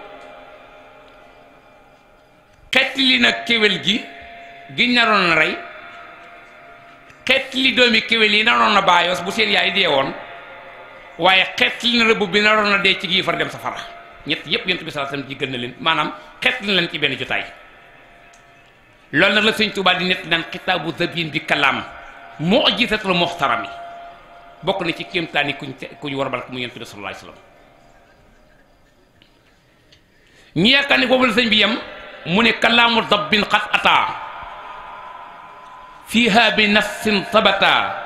xettali na kéwél gi naroon na rey xettali doomi kéwél yi naroon na baayoos bu seen yaay dee woon waaye xettali na rëbb bi naroon na dee ci gi far dem safara ñett yépp yonent bi sallallahu alayhi wasallam jéggal na leen maanaam xettali na leen ci benn jotaay loolu nag la sëñ Tuubaa di nett naan xitaabu zabin bi kalaam mu'jizatul muhtarami bokk na ci kéemtaani kuñ war a bal ko mu yonent bi sallallahu alayhi wasallam ñu yaakaar ni boobu la sëñ bi yem mu ne kalaamu dabbin xat ataa fiiha bi nafsin sabata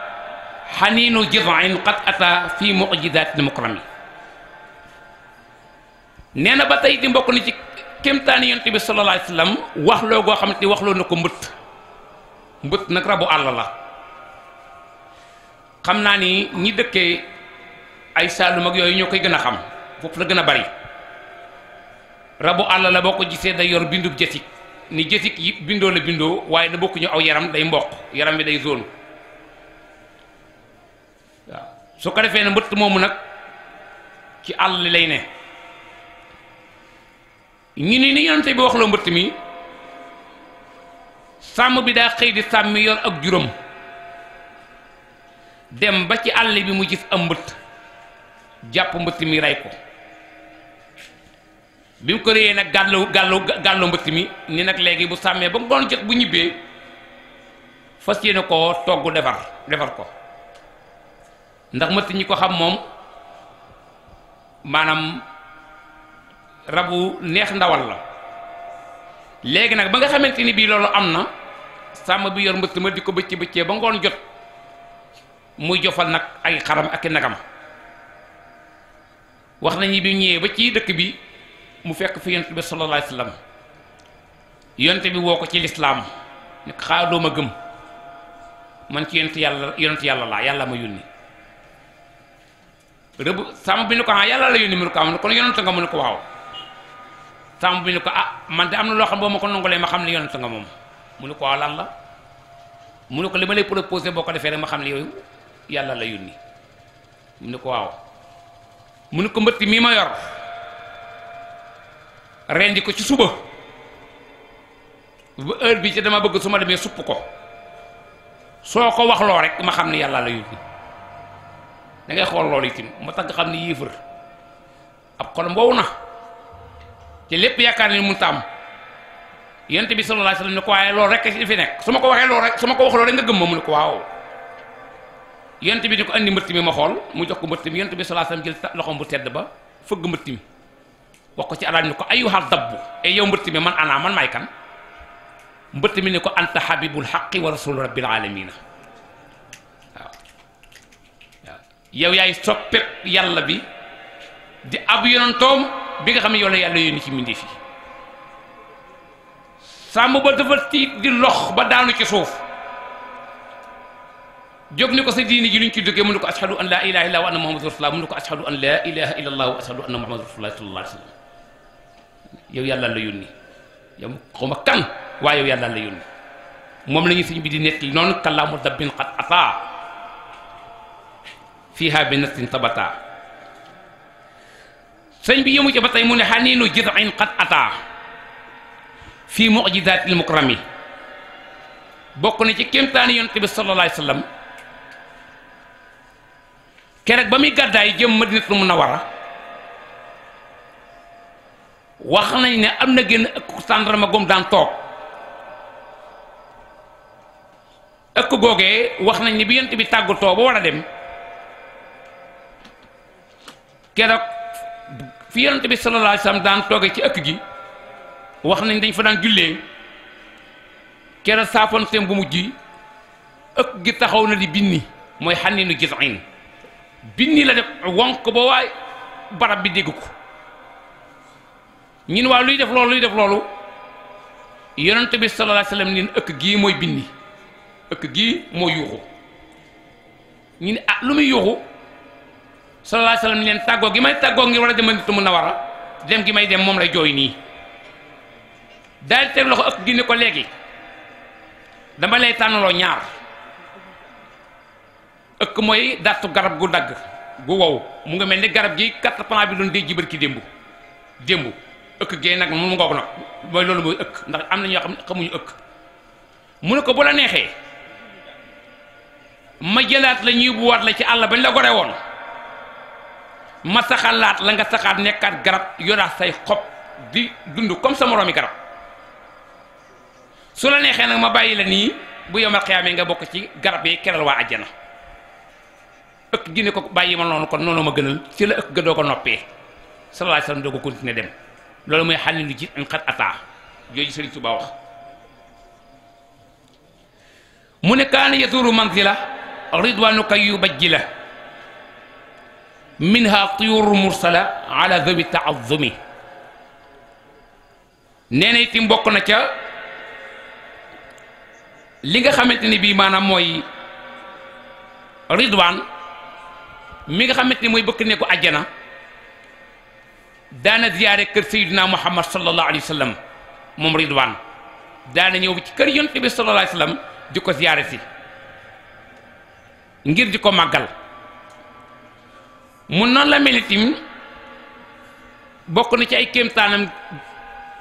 xaniinu jiz'in xat ataa fi mu'jizatil mukrami nee na ba tey di mbokk na ci kéemtaani yonent bi sallallahu alayhi wasallam wax loo goo xam ne waxloo na ko mbëtt nag rabu àll la xam naa ni ñi dëkkee ay Saalum ak yooyu ñoo koy gën a xam foofu la gën a bari rabu àll la boo ko gisee day yor bindub jësik ni jësik yi bindoo la bindoo waaye da bokkuñu aw yaram day mboq yaram bi day zone waaw su ko defee ne mbëtt moomu nag ci àll li lay ne ñu ni yonente bi wax loo mbëtt mi sàmm bi daa xëy di sàmmi yor ak juróom dem ba ci àll bi mu gis am mbëtt jàpp mbëtt mi rey ko bi mu ko réyee nag gàllu mbëtt mi ni nag léegi bu sàmmee ba ngoon jot bu ñibbee fas yéene koo togg defar ko ndax mbëtt ñi ko xam moom maanaam rabu neex ndawal la léegi nag ba nga xamante ni bii loolu am na sàmm bi yor mbëtt ma di ko bëccee ba ngoon jot muy jofal nag ay xaram ak i nagam wax nañu bi ñëwee ba ci dëkk bi mu fekk fi yonent bi sallallahu alayhi wasallam yonent bi woo ko ci lislaam ne xaa dooma gëm man ci yonent yàlla laa yàlla ma yónni rëbb sàmm bi ni ko yàlla la yónni mu ne ko am kon yonent nga mu ne ko waaw sàmm bi ni ko man de am na loo xam boo ma ko nangulee ma xam ne yonent nga moom mu ne ko waaw lan la mu ne ko li ma lay proposé boo ko defee rek ma xam ne yooyu yàlla la yónni mu ne ko waaw mu ne ko mbëtt mii ma yor rendi ko ci suba ba heure bi ci dama bëgg su ma demee supp ko soo ko waxloo rek ma xam ne yàlla la yónni da ngay xool loolu itam moo tax nga xam ne yéefar ab xolam wow na te lépp yaakaar ne mun taam yonent bi sallallahu alayhi wasallam ne ko waaye loolu rek ci fi nekk su ma ko waxee loolu rek su ma ko waxloo rek nga gëm ma mu ne ko waaw yonent bi ni ko andi mbëtt mi ma xool mu jox ko mbëtt mi yonent bi sallallahu alayhi wasallam jël loxoom bu tedd ba fëgg mbëtt mi wax ko ci alaaj ni ko ayyuhal dabbu e yow mbëtt mi man ana man maay kan mbëtt mi ne ko anta habibul haqqi wa rasul rabbil alamina waaw waaw yow yaay soppe yàlla bi di ab yonentoom bi nga xam ne yow la yàlla yónni ci mbindeef yi sàmm ba dafa tiit di lox ba daanu ci suuf jóg ni ko sa diini ji luñ ci duggee mu ne ko ashhadu an la ilaha illa wa anna muhammadu rasulullah mu ne ko ashhadu an la ilaha illa allah wa ashhadu anna muhammadu rasulullah sallallahu alayhi wa sallam yow yàlla la yónni yow xaw ma kan waaye yow yàlla la yónni moom la ñu sëñ bi di nettali noonu kalaamu dabbin qad ataa fiha bi nastin tabata sëñ bi yëmu ci ba tey mu ne xaniinu jid'in qad ataa fii mu'jizatil mukrami bokk na ci kéemtaani yonent bi sallallahu alayhi wa sallam keroog ba muy gàddaay jëm Madinatul Munawwara wax nañ ne am na génn ëkk tàndarma gom daan toog ëkk googee wax nañ ne bi yonent bi tàggatoo ba war a dem keroog fi yonent bi sallallahu alayhi wa sallam daan toogee ci ëkk gi wax nañ dañ fa daan jullee keroog saafonteem bu mujj ëkk gi taxaw na di binni mooy xaniinu jiz'in binni la def wonk ba waay barab bi dégg ko ñun waa luy def loolu yonent bi sallallahu alayhi wa sallam leen ëkk gii mooy binni ëkk gii moo yuuxu ñu ne ah lu muy yuuxu sallallahu alayhi wa sallam leen tàggoo gi may tàggoo ngir war a dem Madinatu Munawwara dem gi may dem moom lay jooy nii daal di teg loxo ëkk gi ne ko léegi dama lay tànnaloo ñaar ëkk mooy dattu garab gu dagg gu wow mu nga mel ni garab gi carte plan bi doon dee jibar ki démb ëkk gee nag mu ngoog nag mooy loolu mooy ëkk ndax am na ñoo xam ne xamuñu ëkk mu ne ko bu la neexee ma jëlaat la ñuy buwaat la ci àll bañ la gore woon ma saxalaat la nga saxaat nekkaat garab yoraat say xob di dund comme sa moroomi garab su la neexee nag ma bàyyi la nii bu yomal xiyaamee nga bokk ci garab yi keral waa àjjana ëkk gi ne ko bàyyi ma noonu kon noonu ma gënal ci la ëkk ga doo ko noppee sallallahu alayhi wasallam doo ko continuer dem loolu mooy xaniinu jiz'in qad ataa jooju Sëriñ Tuubaa wax mu ne kaana yatuuru manzila ridwanuka yubajjila minha tuyuru mursala ala dhawi ta'azzumi nee na itam bokk na ca li nga xamante ni bii maanaam mooy ridwaan mi nga xamante ni mooy bëkk ne ko àjjana daana ziyaare kër Seydina Muhammad sallallahu alayhi wa sallam moom ridwaan daana ñëw ci kër yonent bi sallallahu alayhi wa sallam di ko ziyaare si ngir di ko màggal mu noonu la mel itam bokk na ci ay kéemtaanam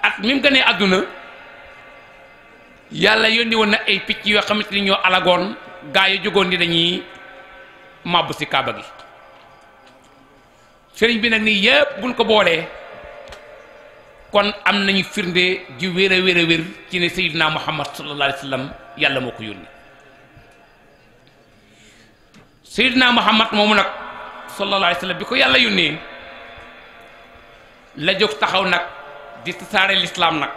at mi mu gënee àdduna yàlla yónni woon na ay picc yoo xamante ni ñoo alagoon gaa yi jógoon ni dañuy màbb si kaaba gi sëriñ bi nag nii yëpp buñ ko boolee kon am nañu firnde ji wér a wér ci ne Seydina Muhammad sallallahu alayhi wa sallam yàlla moo ko yónni Seydina Muhammad moomu nag sallallahu alayhi wa sallam bi ko yàlla yónnee la jóg taxaw nag di tasaare lislaam nag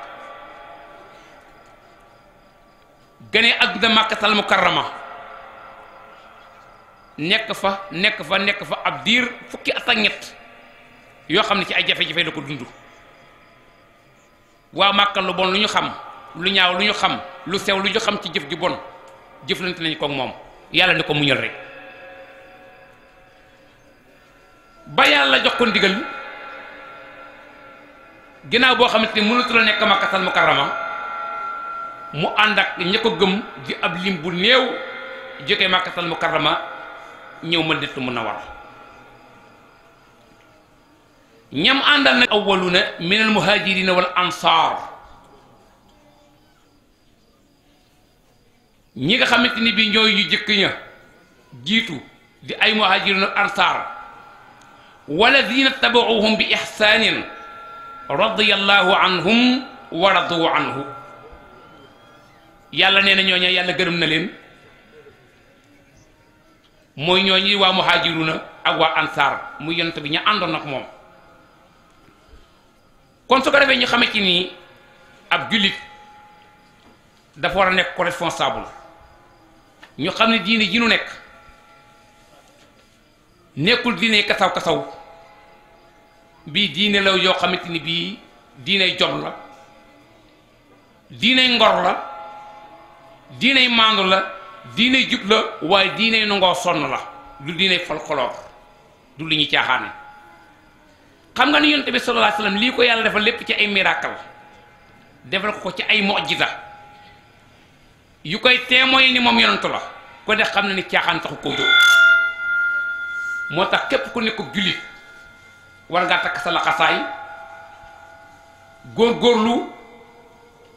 gane àdduna Makkatal Mukarrama nekk fa ab diir fukki at ak ñett yoo xam ne ci ay jafe-jafe la ko dund waa Màkka lu bon lu ñu xam lu ñaaw lu ñu xam lu sew lu ñu xam ci jëf ju bon jëflante nañ ko moom yàlla ne ko muñal rek ba yàlla jox ko ndigal ginnaaw boo xamante ni mënatu la nekk Makkatal Mukarrama mu ànd ak ña ko gëm di ab lim bu néew jógee Makkatal Mukarrama ñëw Madinatu Munawwara ñam àndal nag awwaluna min al muhajirina wal ansar ñi nga xamante ni bi ñooy ñu jëkk ña jiitu di ay muhajirina wal ansar walladina tabauhum bi ihsanin radiyallahu anhum wa radu anhu yàlla nee na ñooña yàlla gërëm na leen mooy ñooñi waa muhajiruna ak waa ansar mu yonent bi ña àndoon ak moom kon su ko defee ñu xame ci nii ab jullit dafa war a nekk ko responsable ñu xam ne diine ji nu nekk nekkul diine kasaw kasaw bii diine la yoo xamante ni bii diiney jom la diiney ngor la diiney maandu la diiney jub la waaye diiney nangoo sonn la du diiney folklore du li ñuy caaxaane xam nga ni yonent bi sallallahu alayhi wasallam lii ko yàlla defal lépp ci ay miracle defal ko ci ay mu'jiza yu koy témoigner ni moom yonent la ko def xam na ni caaxaan taxu koo jóg moo tax képp ku nekk jullit war ngaa takk sa laxasaay góorgóorlu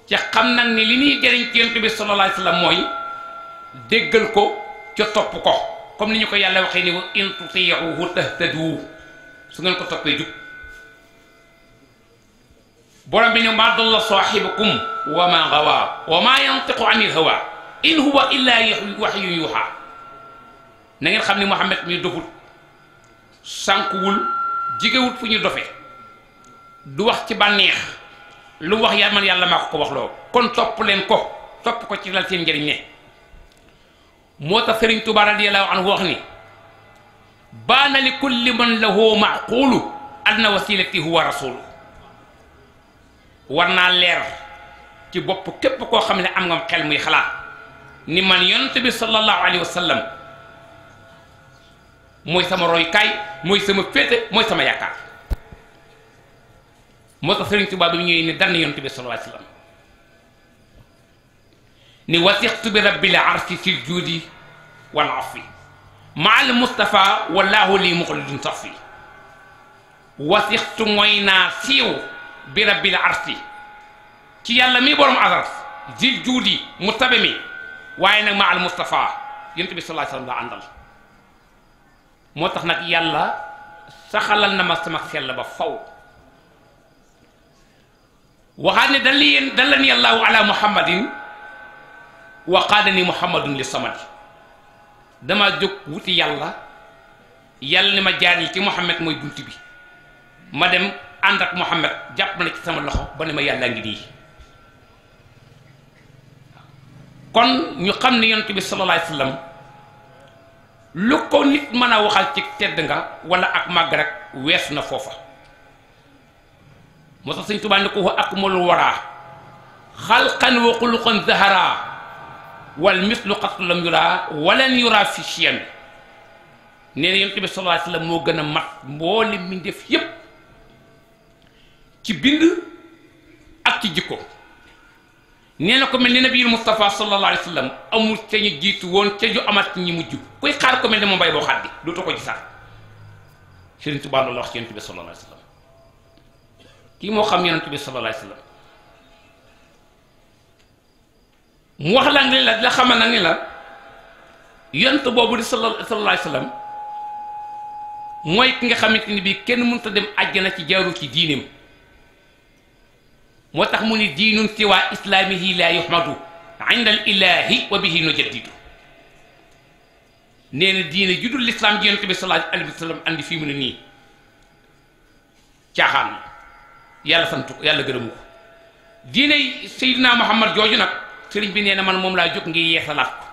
ca xam nag ni li ñuy jëriñ ci yonent bi sallallahu alayhi wasallam mooy déggal ko ca topp ko comme ni ñu ko yàlla waxee ni wa in tuti'uhu tahtadu su ngeen ko toppee jub borom bi ne ma dalla saahibukum wa ma gawa wa ma yantiqu anil hawa in huwa illa wahyun yuha na ngeen xam ni Muhammad mi dofut sànkuwul jigewut fu ñu dofe du wax ci bànneex lu mu wax yaa man yàlla maa ko wax loo kon topp leen ko topp ko ci lal seen njëriñ ne moo tax Sëriñ Tuubaa radiyallahu anhu wax ni baana li kulli man lahu maqulu anna wasilati huwa rasulu war naa leer ci bopp képp koo xam ne am nga xel muy xalaat ni man yonent bi sallallahu alayhi wa sallam mooy sama roykaay mooy sama féete mooy sama yaakaar moo tax Sëriñ Tuubaa bi mu ñëwee ni dann yonent bi sallallahu alayhi wa sallam ni wasiqtu bi rabbil arsi sil juudi wal afi ma al Mustafa wallahu li muxlidun safi wasixtu mooy naa siiw bi rabbil arsi ci yàlla mi borom aras zil juudi mu tabe mi waaye nag ma al Mustafa yonent bi sallallahu alayhi wasallam la àndal moo tax nag yàlla saxalal na ma sama sell ba faw waxaat ne dallani yàllaahu ala muhammadin wa qaadani muhammadun li samadi dama jóg wuti yàlla yàlla ni ma jaaril ci Muhammad mooy bunt bi ma dem ànd ak Muhammad jàpp na ci sama loxo ba ne ma yàlla ngi nii kon ñu xam ne yonent bi sallallahu alayhi wasallam lu ko nit mën a waxal ci tedd nga wala ak màgg rek weesu na foofa moo tax Sëñ Tuubaa ne ko akmalul waraa xalqan wa xuluqan zahara wal mislu qattu lam yura walan yura fi chiyam nee na yonent bi sallallahu alayhi wasallam moo gën a mat mboole mi def yépp ci bind ak ci jikko nee na ko mel ni nabiyul Mustafa sallallahu alayhi wasallam amul ca ñu jiitu woon ca ñu amat ñi mujj kuy xaar ko mel ne moom bay boo xaddi dootoo ko gisaat Sëriñ Tuubaa loolu la wax ci yonent bi sallallahu alayhi wasallam kii moo xam yonent bi sallallahu alayhi wasallam mu wax la ni la xamal na ni la yonent boobu di sallallahu alayhi wasallam mooy ki nga xamante ni bii kenn mënut a dem àjjana ci jaaru ci diineem moo tax mu ni diinun siwa islaamihi la yuhmadu inda al ilahi wa bihi nujaddidu nee na diine ju dul lislaam ji yonent bi sallallahu alayhi wasallam andi fii mu ne nii caaxaan yàlla santu ko yàlla gërëmu ko diine Seydina Muhammad jooju nag sëriñ bi nee na man moom laa jóg ngi yeesalaat ko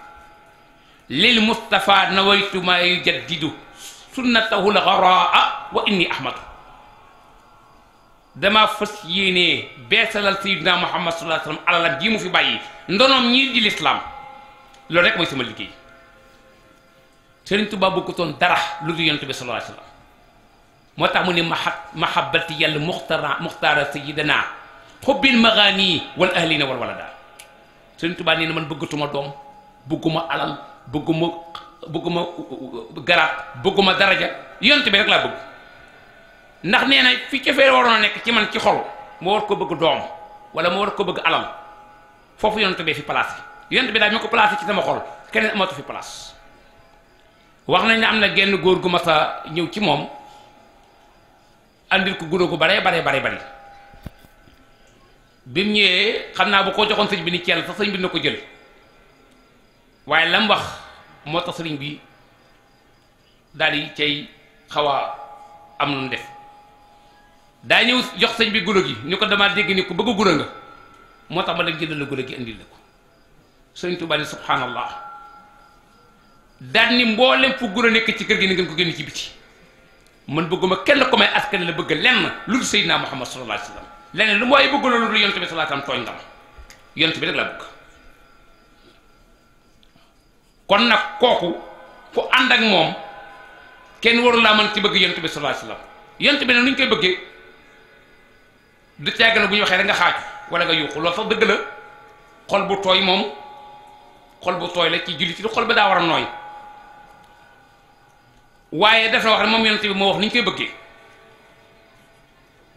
lil Mustafa nawaytu ma yujaddidu sunnatahu l-gharaa wa inni ahmadu dama fas yéenee beesalal Seydina Muhammad sallallahu alayhi wasallam alalam ji mu fi bàyyi ndonoom ñii di lislaam loolu rek mooy sama liggéey Sëriñ Tuubaa bëggutoon dara lu dul yonent bi sallallahu alayhi wasallam moo tax mu ne mahabbati yàlla muxtaara sayyidina xubbil magaani wal ahlina wal walada Sëriñ Tuubaa nee na man bëggatuma doom bëgguma alal bëgguma garaat bëgguma daraja yonent bi rek laa bëgg ndax nee na fi cofee waroon a nekk ci man ci xol moo war ko bëgg doom wala moo war ko bëgg alal foofu yonent bee fi placé yonent bi daal mi ko placé ci sama xol keneen amatu fi place wax nañ ne am na genn góor gu mas a ñëw ci moom andil ko guro gu bare bi mu ñëwee xam naa bu ko joxoon sëñ bi ni ceel sax sëñ bi na ko jël waaye lam wax moo tax sëriñ bi daal di cay xaw a am lu mu def daa ñëw jox sëñ bi guro gi ni ko damaa dégg ni ko bëgg guro nga moo tax ma dem jëndal la guro gi indil la ko sëñ Tuubaa ni subhanallah daan ni mboolem fu góor a nekk ci kër gi ni ngeen ko génn ci biti man bëgguma kenn ko may askan la bëgg lenn lu dul Seydina Muhammad sallallahu alayhi wa sallam leneen lu mu waaye bëgg la lu dul yonent bi sallallahu alayhi wa sallam tooñ nga ma yonent bi rek laa bëgg kon nag kooku ku ànd ak moom kenn waru laa mën ci bëgg yonent bi sallallahu alayhi wa sallam yonent bi nag nu ñu koy bëggee du càgg na bu ñu waxee rek nga xaaju wala nga yuuxu loolu sax dëgg la xol bu tooy moom xol bu tooy la ci jullit ci xol bi daa war a nooy waaye daf na wax ne moom yonent bi moo wax ni ñu koy bëggee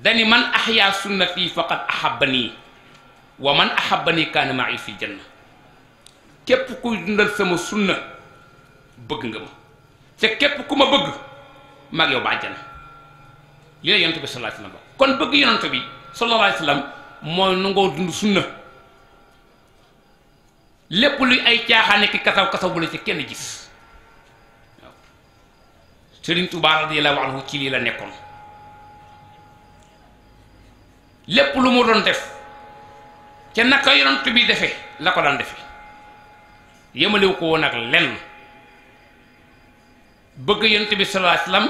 dani man ahya sunnati faqad ahabbani wa man ahabbani kaana ma'i fi janna képp kuy dundal sama sunna bëgg nga ma te képp ku ma bëgg maag yow ba àjjana li la yonent bi sallallahu alayhi wa sallam kon bëgg yonent bi sallallahu alayhi wa sallam mooy nangoo dund sunna lépp luy ay caaxaane ki kasaw kasaw bu la ci kenn gis waaw Sëriñ Tuubaa radiyallahu anhu ci lii la nekkoon lépp lu mu doon def ca naka yonent bi defee la ko daan defee yemalewu ko woon ak lenn bëgg yonent bi sallallahu alayhi wasallam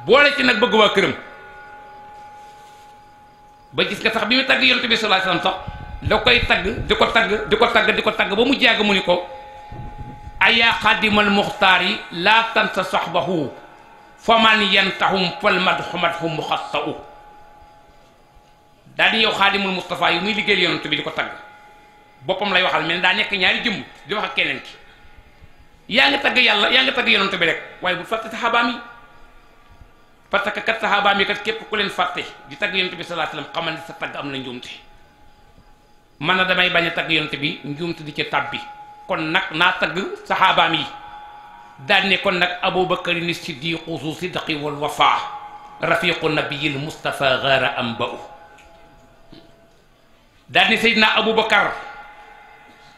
boole ci nag bëgg waa këram ba gis nga tax bi mu tagg yonent bi sallallahu alayhi wasallam sax da koy tagg di ko tagg di ko tagg di ko tagg ba mu jàgg mu ni ko ayaa xadimal muxtaar yi laa tansa saxbahu faman yantahum fal madhu madhu muxatta'u daal di yow xaadimul Mustafa yi muy liggéeyal yonent bi di ko tagg boppam lay waxal mel daa nekk ñaari jëmm di wax ak keneen ki yaa ngi tagg yàlla yaa ngi tagg yonent bi rek waaye bu fàtte saxaabaam yi parce que kat saxaabaam yi kat képp ku leen fàtte di tagg yonent bi sallallahu alayhi wasallam xamal ne sa tagg am na njuumte man na damay bañ a tagg yonent bi njuumte di ci tàbbi kon nag naa tagg saxaabaam yi daal ne kon nag Abubakar ni siddiqu zu sidqi wal wafa rafiqu nabiyil Mustafa gaara am ba u daal ni Seydina Abubakar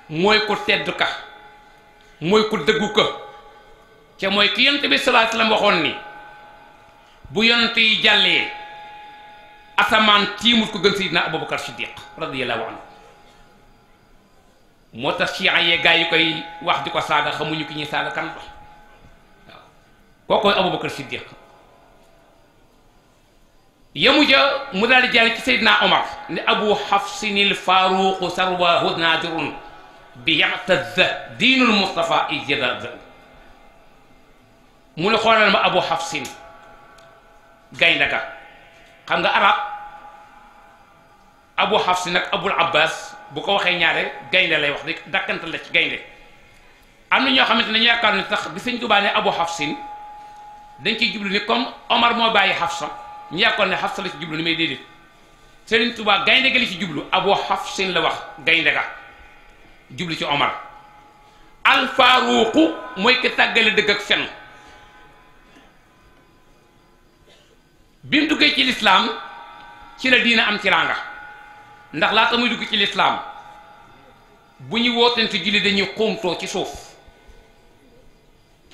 mooy ko tedd ka mooy ko dëggu ka ca mooy ki yonent bi sallallahu alayhi wasallam waxoon ni bu yonent yi jàllee asamaan tiimut ko gën Seydina Abubakar Siddiq radiyallahu anhu moo tax chia yee gaa yi koy wax di ko saaga xamuñu ki ñuy saaga kan la waaw kookoy Abubakar Siddiq yemu ja mu daal di jàll ci Seydina Omar ne Abu Hafsinil Faruqu sarwahu naadirun bi ya'tazza diinul Mustafa ijtazza mu ne xoolal ma Abu Hafsin gaynde ga xam nga arab Abu Hafsin nag Abul Abbas bu ko waxee ñaare gaynde lay wax di dakkante la ci gaynde am na ñoo xamante ne ñu yaakaar ne tax bi Sëñ Tuubaa ne Abu Hafsin dañ ciy jublu ni comme Omar moo bàyyi Hafsa ñu yaakaar ne Hafsa la ci jublu ni may déedéet Sëriñ Tuubaa gaynde ga li ci jublu Abu Hafsin la wax gaynde ga jublu ci Omar al Faaruqu mooy ki tàggale dëgg ak fen bi mu duggee ci lislaam ci la diina am ci ranga ndax laata muy dugg ci lislaam bu ñu wootante julli dañuy xuumtoo ci suuf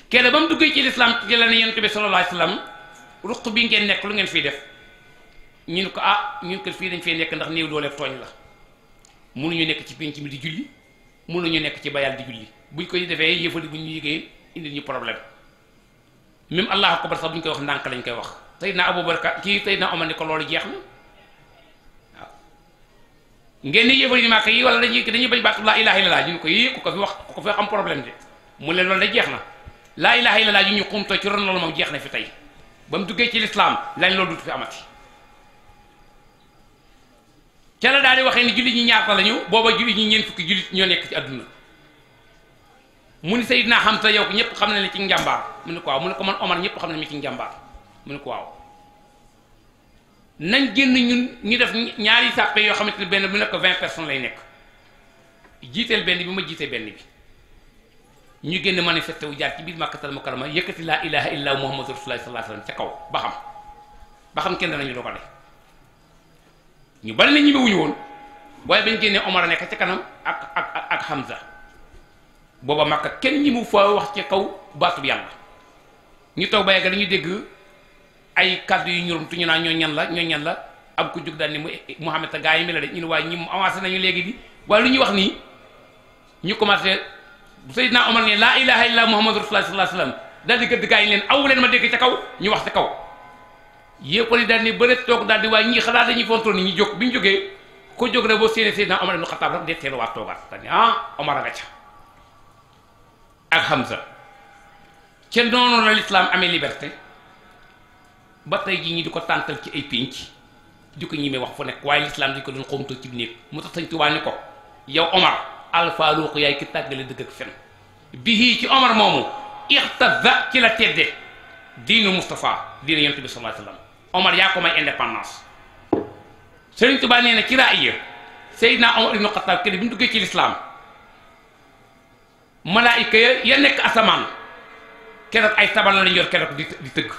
kenn ba mu duggee ci lislaam ci la ne yonent bi sallallahu alayhi wasallam ruq bi ngeen nekk lu ngeen fiy def ñu ne ko ah ñun ko fii dañ fay nekk ndax néew doole tooñ la mënuñu nekk ci pénc mi di julli mënuñu nekk ci bayal di julli buñ koy defee yëfali bu ñu yëgee indi ñu problème même allahu akbar sax bu ñu koy wax ndànk lañ koy wax Seydina Abubakar kii Seydina Omar ni ko loolu jeex na waaw ngeen ni yëfali ni Màkka yi wala dañuy bañ baatu laa ilaha illallah ñu ne ko yii ku ko fi wax ku ko fi am problème de mu leen loolu da jeex na laa ilaha illallah yu ñu xumtoo ci ron loolu moom jeex na fi tey ba mu duggee ci lislaam lañ loolu dutu fi amati ca la daal di waxee ni jullit ñi ñaata lañu booba jullit ñi ñeent fukki jullit ñoo nekk ci àdduna mu ni Seydina Hamza yow ko ñëpp xam na ne ci njàmbaar mu ne ko waaw mu ne ko man Omar ñëpp xam ne mi ci njàmbaar mu ne ko waaw nañ génn ñun ñu def ñaari sàppe yoo xamante ne benn bu nekk 20 personnes lay nekk jiiteel benn bi ma jiitee benn bi ñu génn manifesté wu jaar ci biir Makkatal Mukarrama yëkkati laa ilaha illa Muhammadu Rasulullah sallallahu alayhi wasallam ca kaw ba xam kenn danañu doo ko def ñu bari na ñi wuñu woon waaye bañ génnee Omar a nekk ca kanam ak Hamza booba Makka kenn ñi mu fa wax ci kaw baatub yàlla ñu toog ba yàgg dañuy dégg ay kàddu yu ñurum tu ñu naan ñoo ñan la am ku jóg daal ni Muhammad a gaa yi mi la de ñu ne waaye ñi mu avancé nañu léegi di waaye lu ñuy wax nii ñu commencé Seydina Omar ne laa ilaha illa muhammadu rasulullah sallallahu alayhi wasallam daal di gëdd gaa yi leen aw leen ma dégg ca kaw ñu wax ca kaw yéppal yi daal ni bëre toog daal di waaye ñii xalaat dañuy fontoon ni ñu jóg bi ñu jógee ko jóg rek boo séenee Seydina Omar ibn Khattab rek dee teelu waat toogaat daal ni Omar a nga ca ak Hamza ca noonu la l'islam amee liberté ba tey jii ñi di ko tàntal ci ay pénc di ko ñimee wax fu nekk waaye l'islam di ko doon xomtal ci néeg mu tax Sëñ Tuubaa ni ko yow Omar alfaaruq yaay ki tàggale dëgg ak fen bihi ci Omar moomu ixtaza ci la tedde diinu Moustapha diinu yonent bi sallallahu alayhi wa sallam Omar yaa ko may indépendance Sëriñ Tuubaa nee na ci raaya Seydina Omar ibnu Xattaab kenn bi mu duggee ci l'islam malaayika ya nekk asamaan keroog ay tabal lañu yor keroog di tëgg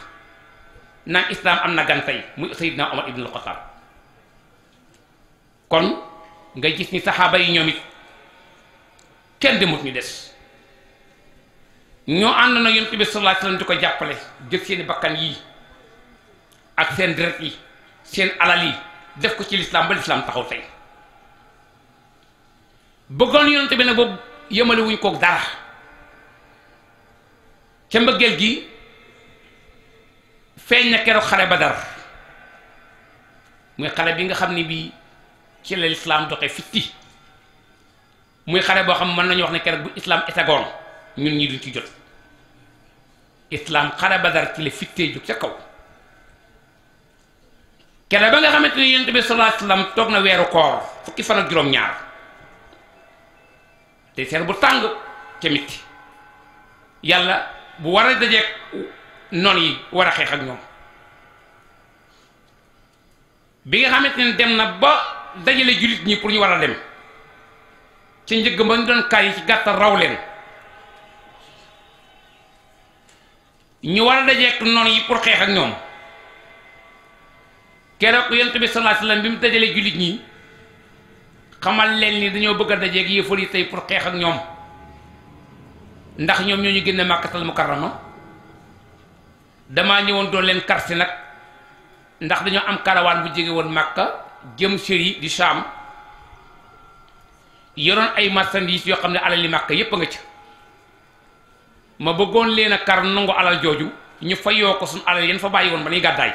naan islam am na gan tey muy Seydina Omar ibnu Xattaab kon nga gis ni saxaaba yi ñoom it kenn demut ñu des ñoo ànd na yonent bi sallallahu alayhi wasallam di ko jàppale jël seeni bakkan yii ak seen deret yi seen alal yi def ko ci lislaam ba lislaam taxaw tey bëggoon yonent bi nag boobu yëmale wuñ kook dara ca mbëggeel gi feeñ na keroog xare Badar muy xare bi nga xam ne bii ci la lislaam doxee fitti muy xare boo xam mën nañu wax ne keroog bu islam étagoon ñun ñi duñ ci jot islam xare Badar ci la fittee jóg ca kaw keroog ba nga xamante ni yonent bi sallallahu alayhi wasallam toog na weeru koor fukki fan ak juróom-ñaar te seer bu tàng ca mitti yàlla bu war a dajeek noon yi war a xeex ak ñoom bi nga xamante ne dem na ba dajale jullit ñi pour ñu war a dem ca njëgg ba ñu doon kaay yi ci gàttal raw leen ñu war a dajeek noon yi pour xeex ak ñoom keroog yonent bi sallallahu alayhi wasallam bi mu dajalee jullit ñi xamal leen ni dañoo bëgg a dajeek yéefar yi tey pour xeex ak ñoom ndax ñoom ñoo ñu génne Makkatal Mukarrama damaa ñëwoon doon leen karsi nag ndax dañoo am karawaan bu jege woon Makka jëm Syrie di Sham yoroon ay marchandises yoo xam ne alali Makka yépp a nga ca ma bëggoon leen a kar nangu alal jooju ñu fayoo ko suñu alal yéen fa bàyyi woon ba ñuy gàddaay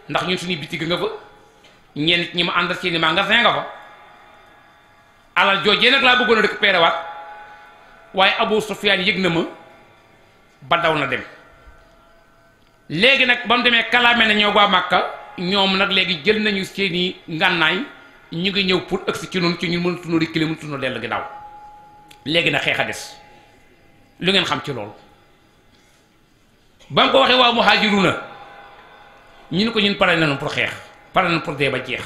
ndax ñun suñuy bitig nga fa ñenn ñi ma àndal seeni magasin nga fa alal joojee nag laa bëggoon a récupérer waat waaye Abu Sufyaan yëg na ma ba daw na dem léegi nag ba mu demee kalaame na ñoo waa Màkka ñoom nag léegi jël nañu seeni ngànnaay ñu ngi ñëw pour ëgsi ci ñun mënatuñu reculer mënatuñu dellu ginnaaw léegi nag xeex a des lu ngeen xam ci loolu ba mu ko waxee waa muhaajiruna ñu ne ko ñun pare nañu pour xeex pare nañu pour dee ba jeex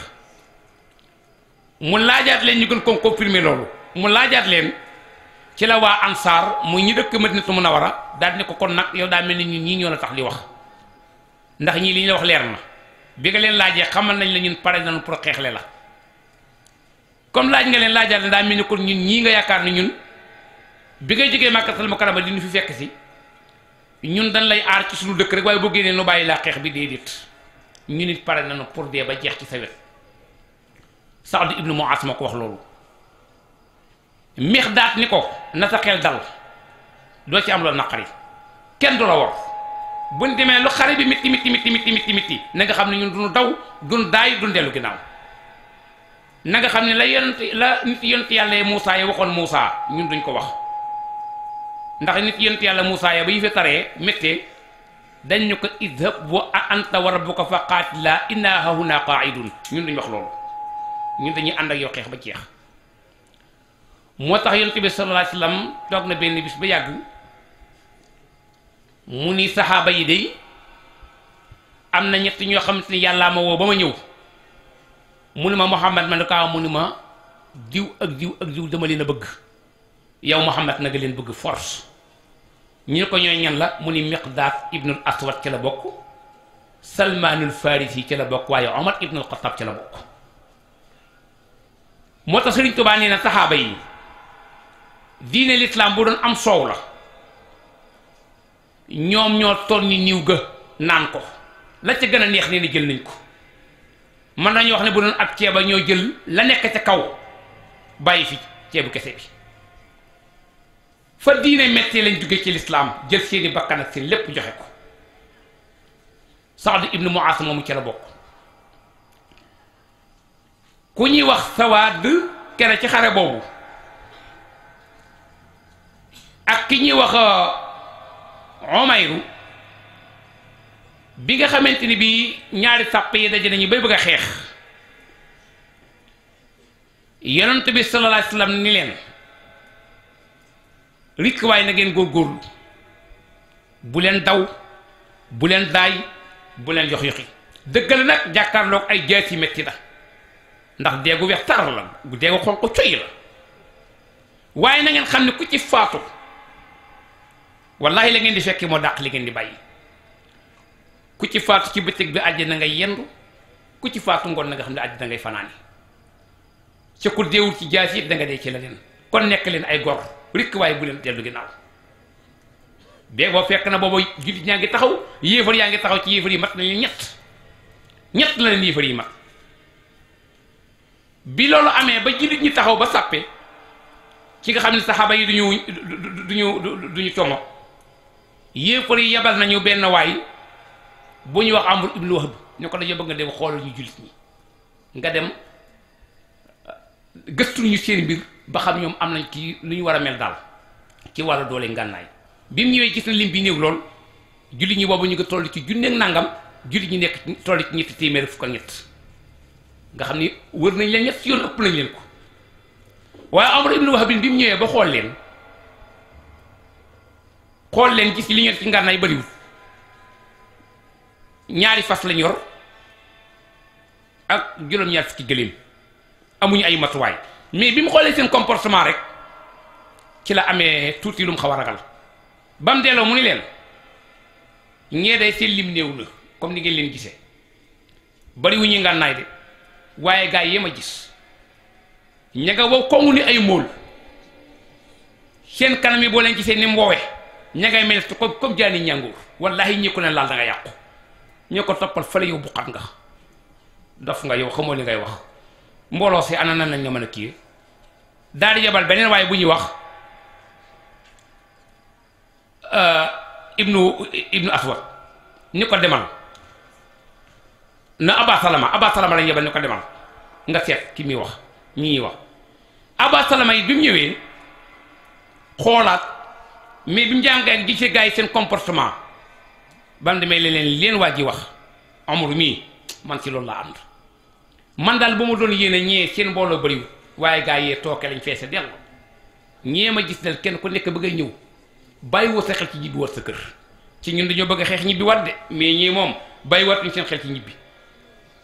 mu laajaat leen ñu gën ko confirmer loolu mu laajaat leen ci la waa ansaar muy ñi dëkk Madinatu Munawwara daal ne ko kon nag yow daa mel ni ñun ñii ñoo la tax li wax ndax ñii li ñu la wax leer na bi nga leen laajee xamal nañ la ñun pare nañu pour xeexle la comme laaj nga leen laajaat leen daa mel ni kon ñun ñii nga yaakaar ni ñun bi ngay jógee Makkatal Mukarrama di ñu fi fekk si ñun dañ lay aar ci suñu dëkk rek waaye boo génnee nu bàyyi laa xeex bi déedéet ñu nit pare nañu pour dee ba jeex ci sa wet Saad ibnu Muaas ma ko wax loolu Mixdaat ni ko na sa xel dal doo ci am loolu naqari kenn du la wor buñ demee lu xare bi mitti na nga xam ne ñun duñu daw duñ daay duñ dellu ginnaaw na nga xam ne la nit yonent yàlla Muusaa ya waxoon Muusaa ñun duñ ko wax ndax nit yonent yàlla Muusaa ya ba yi fi taree méttee dañ ñu ko idhab wa anta wa rabbuka fa qaatilaa innaa haahunaa qaa'iduun ñun duñ wax loolu ñun dañuy ànd ak yow xeex ba jeex moo tax yonent bi sallallahu alayhi wasallam toog na benn bis ba yàgg mu ni saxaaba yi de am na ñett ñoo xamante ni yàllaa ma woo ba ma ñëw mu ni ma Muhammad ma ne ko mu ni ma diw ak diw ak diw dama leen a bëgg yow Muhammad na nga leen bëgg force ñu ne ko ñooy ñan la mu ni Miqdaad ibnul Aswad ca la bokk Salmaanul Farisi ca la bokk waaye Omar ibnul Xattaab ca la bokk moo tax Sëriñ Tuubaa nee na saxaaba yi diine lislaam bu doon am soow la ñoom ñoo toll ni niw ga naan ko la ca gën a neex nee na jël nañ ko mën nañu wax ne bu doon ab ceeba ñoo jël la nekk ca kaw bàyyi fi ceebu kese bi fa diine méttee lañ jóge ci lislaam jël seeni bakkan ak seen lépp joxe ko. Saad ibnu Muaas moomu ci la bokk. ku ñuy wax Sawaad kere ci xare boobu ak ki ñuy wax Umayru bi nga xamante ni bii ñaari sàpp yi daje nañu bay bëgg a xeex yonent bi sallallahu alayhi wa sallam ni leen rikk waay na ngeen góorgóorlu bu leen daw bu leen daay bu leen yox yoxi dëgg la nag jàkkaarloog ay jaasi metti la ndax deegu weex tar la bu deegu xonq coy la waaye na ngeen xam ne ku ci faatu wallahi la ngeen di fekki moo dàq li ngeen di bàyyi ku ci faatu ci bëccëg bi àjjana ngay yendu ku ci faatu ngoon na nga xam ne àjjana ngay fanaani ca ku deewul ci jaas yi da nga dee ci la leen kon nekk leen ay gor rikk waaye bu leen dellu ginnaaw bee boo fekk na booba jullit ñaa ngi taxaw yéefar yaa ngi taxaw ci yéefar yi mat nañu ñett la leen yéefar yi mat bi loolu amee ba jullit ñi taxaw ba sàppe ci nga xam ne saxaaba yi duñu como yéefar yi yebal nañu benn waay bu ñu wax Amr ibn Wahb ñu ko dañoo bëgg nga dem xoolal ñu jullit ñi nga dem gëstu ñu seen mbir ba xam ñoom am nañ ci lu ñu war a mel daal ci wàllu doole ngànnaay bi mu ñëwee gis na lim bi néew lool jullit ñi boobu ñu ngi toll ci junneeg nangam jullit ñi nekk toll ci ñetti téeméer fukk ak ñett nga xam ni wër nañ leen ñett yoon ëpp nañ leen ko waaye Amr ibn Wahb bi mu ñëwee ba xool leen gis li ñu ci ngànnaay bariwul ñaari fas lañ yor ak juróom-ñaar fukki gëléem amuñu ay matuwaay mais bi mu xoolee seen comportement rek ci la amee tuuti lu mu xaw a ragal ba mu delloo mu ni leen ñee day seen lim néew na comme ni ngeen leen gisee bariwuñu ngànnaay de waaye gaa yi ma gis ña nga wow kongu ni ay móol seen kanam yi boo leen gisee ni mu woowee ña ngay mel comme jaani ñàngoor wallahi ñi ko leen laal da nga yàqu ñoo ko toppal fële yow buqat nga dof nga yow xamoo li ngay wax mbooloo si ana nan lañ nga mën a kii daal di yebal beneen waaye bu ñuy wax ibnu aswad ni ko demal na aba salama lañ yebal ni ko demal nga seet ki muy wax ñi ñuy wax aba salama yi bi mu ñëwee xoolaat mais bi mu jàngee gisee gars yi seen comportement ba mu demee leen waa ji wax amul mii man ci loolu laa ànd man daal ba ma doon yéene ñee seen mbooloo bëriwul waaye gaa yee tooke lañ feese dellu ñee ma gis dal kenn ku nekk bëgg a ñëw bàyyi woo sa xel ci ñibbi war sa kër ci ñun dañoo bëgg a xeex ñibbi wat de mais ñii moom bàyyi watuñ seen xel ci ñibbi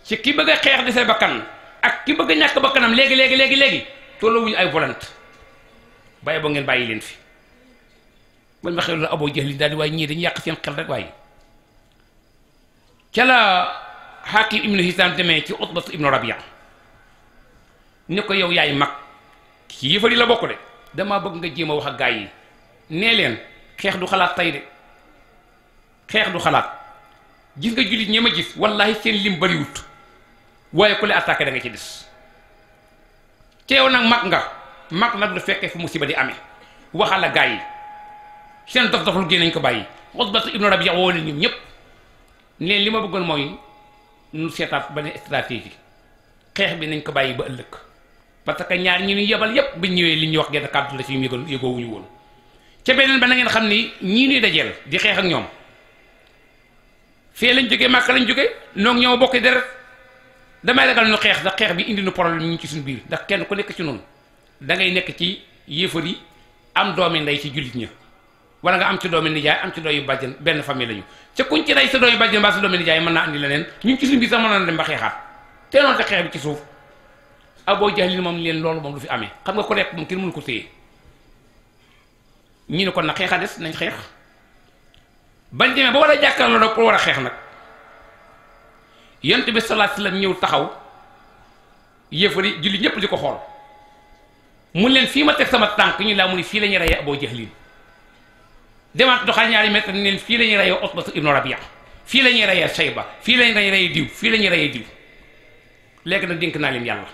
ci ki bëgg a xeex desee bakkan ak ki bëgg a ñàkk bakkanam léegi tolloowuñu ay volonté bàyyi boo ngeen bàyyi leen fi bañ waxee loolu Abu Jahl daal di waaye ñii dañu yàq seen xel rek waaye ca la Hakim ibnu Hisam demee ci Utbatu ibnu Rabia ni ko yow yaay mag ci yëfar yi la bokk de damaa bëgg nga jéem a wax ak gaa yi nee leen xeex du xalaat tey de xeex du xalaat gis nga jullit ñi ma gis wallahi seen lim bariwut waaye ku le attaqué da nga ci des ca yow nag mag nag du fekkee fu musiba di amee waxal ak gaa yi seen dof lu génn nañ ko bàyyi Utbatu ibnu Rabia woo leen ñoom ñëpp neen li ma bëggoon mooy nu seetaat benn stratégie xeex bi nañ ko bàyyi ba ëllëg parce que ñaar ñi ñu yebal yépp biñ ñëwee li ñuy wax genn kàddu la ci yëgoowuñu woon ca beneen ba na ngeen xam ni ñii ñuy dajeel di xeex ak ñoom fee lañ jógee Màkka lañ jógee noog ñoo bokki deret damay ragal ñu xeex ndax xeex bi indi nu problème ñu ci suñu biir ndax kenn ku nekk ci noonu da ngay nekk ci yéefar yi am doomi ndey ci jullit ña wala nga am ci doomi nijaay am ci doomi bàjjen benn famille lañu ca kuñ ci rey sa doomi bàjjen mbaa sa doomi nijaay mën naa andi leneen ñun ci suñu biir sax mën na dem ba xeexaat te noonu te xeex bi ci suuf Abu Jahl moom leen loolu moom lu fi amee xam nga ko nekk moom kenn mënu ko téye ñu ne kon nag xeexa des nañ xeex bañ demee ba war a jàkkaarloo nag pour war a xeex nag yonent bi sallallahu alayhi wasallam ñëw taxaw yéefari julli ñëpp di ko xool mun leen fii ma teg sama tànk ñu laa mu ni fii la ñuy reyee Abu Jahl demaat doxal ñaari mètre ni leen fii la ñuy reyee Utbatu ibnu Rabia fii la ñuy reyee Shayba fii la ñuy reyee diw fii la ñuy reyee diw léegi nag dénk naa leen yàlla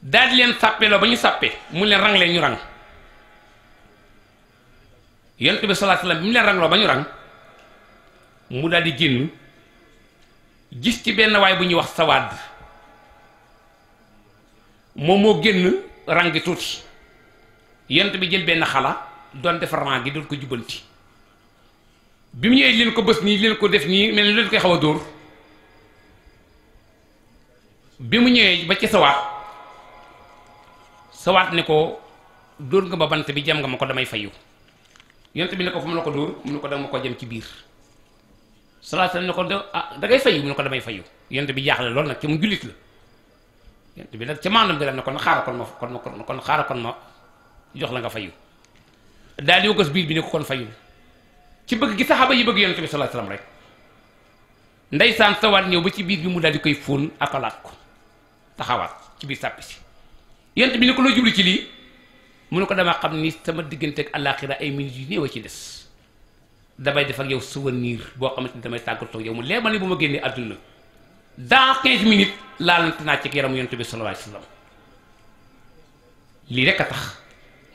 daal di leen sàppeloo ba ñu sàppe mu leen rang leen ñu rang yonent bi sallallahu alayhi wasallam bi mu leen rangloo ba ñu rang mu daal di génn gis ci benn waay bu ñuy wax Sawaad moom moo génn rang gi tuuti yonent bi jël benn xala doon defar rang gi doon ko jubbanti bi mu ñëwee leen ko bës nii leen ko def nii mel ni leen koy xaw a dóor bi mu ñëwee ba ci Sawaad ne ko dóor nga ma bant bi jam nga ma ko damay fayu yonent bi ne ko fu mu la ko dóor mu ne ko dama ko jëm ci biir salaatu ne ko da ngay fayu mu ne ko damay fayu yonent bi jaaxle lool nag ci mu jullit la yonent bi nag ca maanaam bi ne kon xaaral kon ma jox la nga fayu daal di wëggas biir bi ne ko kon fayu ci bëgg gi saxaaba yi bëgg yonent bi sallallahu alayhi wasallam rek ndeysaan Sawaad ñëw ba ci biir bi mu daal di koy fóon akalaat ko taxawaat ci biir sàppi si yonent bi ne ko loo jublu ci lii mu ne ko dama xam ni sama diggante ak àllaaxira ay minutes yu néew a ci des damay def ak yow souvenir boo xamante ni damay tàggatoo yow mu leer ma ne bu ma génnee àdduna dans 15 minutes laalante naa ci yaramu yonent bi sallallahu alayhi wasallam lii rek a tax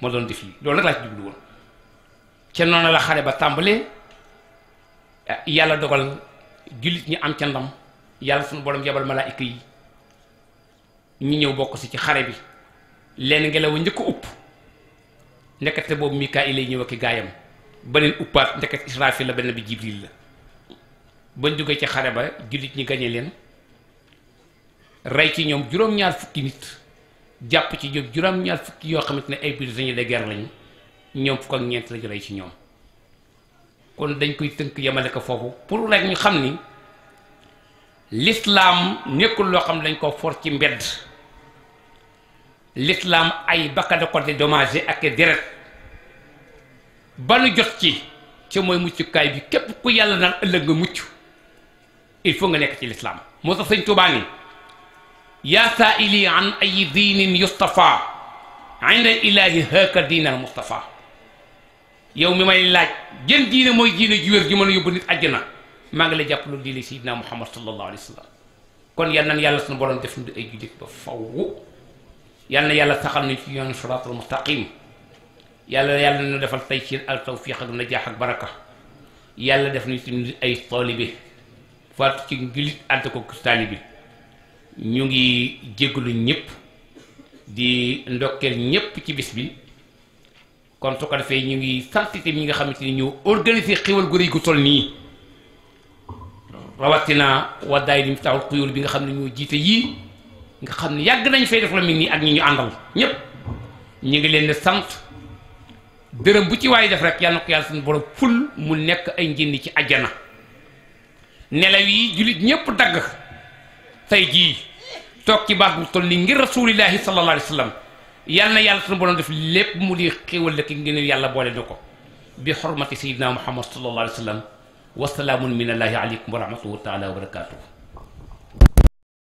ma doon def lii loolu rek laa ci jublu woon ca noonu la xare ba tàmbalee yàlla dogal jullit ñi am ca ndam yàlla suñu borom yabal malaayika yi ñi ñëw bokk si ci xare bi leen ngelaw njëkk a upp ndekete boobu Mikaayil lay ñëw ak gaayam beneen uppaat ndeket Israafil la benn bi Jibril la bañ jógee ci xare ba jullit ñi gañe leen rey ci ñoom juróom-ñaar fukki nit jàpp ci ñoom juróom-ñaar fukki yoo xamante ne ay prisonniers de guerre lañu ñoom fukk ak ñeent lañu rey ci ñoom kon dañ koy tënk yemale ko foofu pour rek ñu xam ni l'islam nekkul loo xam ne dañ ko for ci mbedd l'islam ay bakkada ko dédommagé ak deret ba nu jot ci mooy muccukaay bi képp ku yàlla naan ëllëg nga mucc il faut nga nekk ci l'islam moo tax sëñ Tuubaa ni yaa saa'ili an ay diinin yustafa inda ilahi haka diinal mustafa yow mi may laaj jën diine mooy diine ju wér ji mën a yóbbu nit àjjana maa ngi lay jàpp lu diine sayyidina Muhammad sallallahu alayhi wa sallam kon yal na yàlla suñu borom def ñu ay jullit ba faw yal na yàlla saxal nañ ci yoonu siraatul mustaqim yàlla nañu defal taysiir ak tawfiq ak najaax ak baraka yàlla def nañ ci ay taalibe faatu ci jullit ànd ko taalibe ñu ngi jéggalu ñëpp di ndokkeel ñëpp ci bis bi kon su ko defee ñu ngi sant itam ñi nga xamante ni ñu organiser xéwal gu rëy gu toll nii rawatina waa daayira Miftaahul Xuyuur bi nga xam ne ñoo jiite yii nga xam ne yàgg nañ fay def la mel nii ak ñi ñu àndal ñëpp ñu ngi leen di sant dërëm bu ci waaye def rek yàlla na ko yàlla suñu borom ful mu nekk ay njënd ci àjjana nelaw yi jullit ñëpp dagg tey jii toog ci baat bu toll nii ngir rasulillahi sallallahu alayhi wa sallam yàlla na yàlla suñu borom def lépp mu di xéwal la ki ngeen yàlla boole na ko bi xormati sayyidina Muhammad sallallahu alayhi wa sallam wa salaamun min allahi aleykum wa rahmatuhu taala wa barakatuhu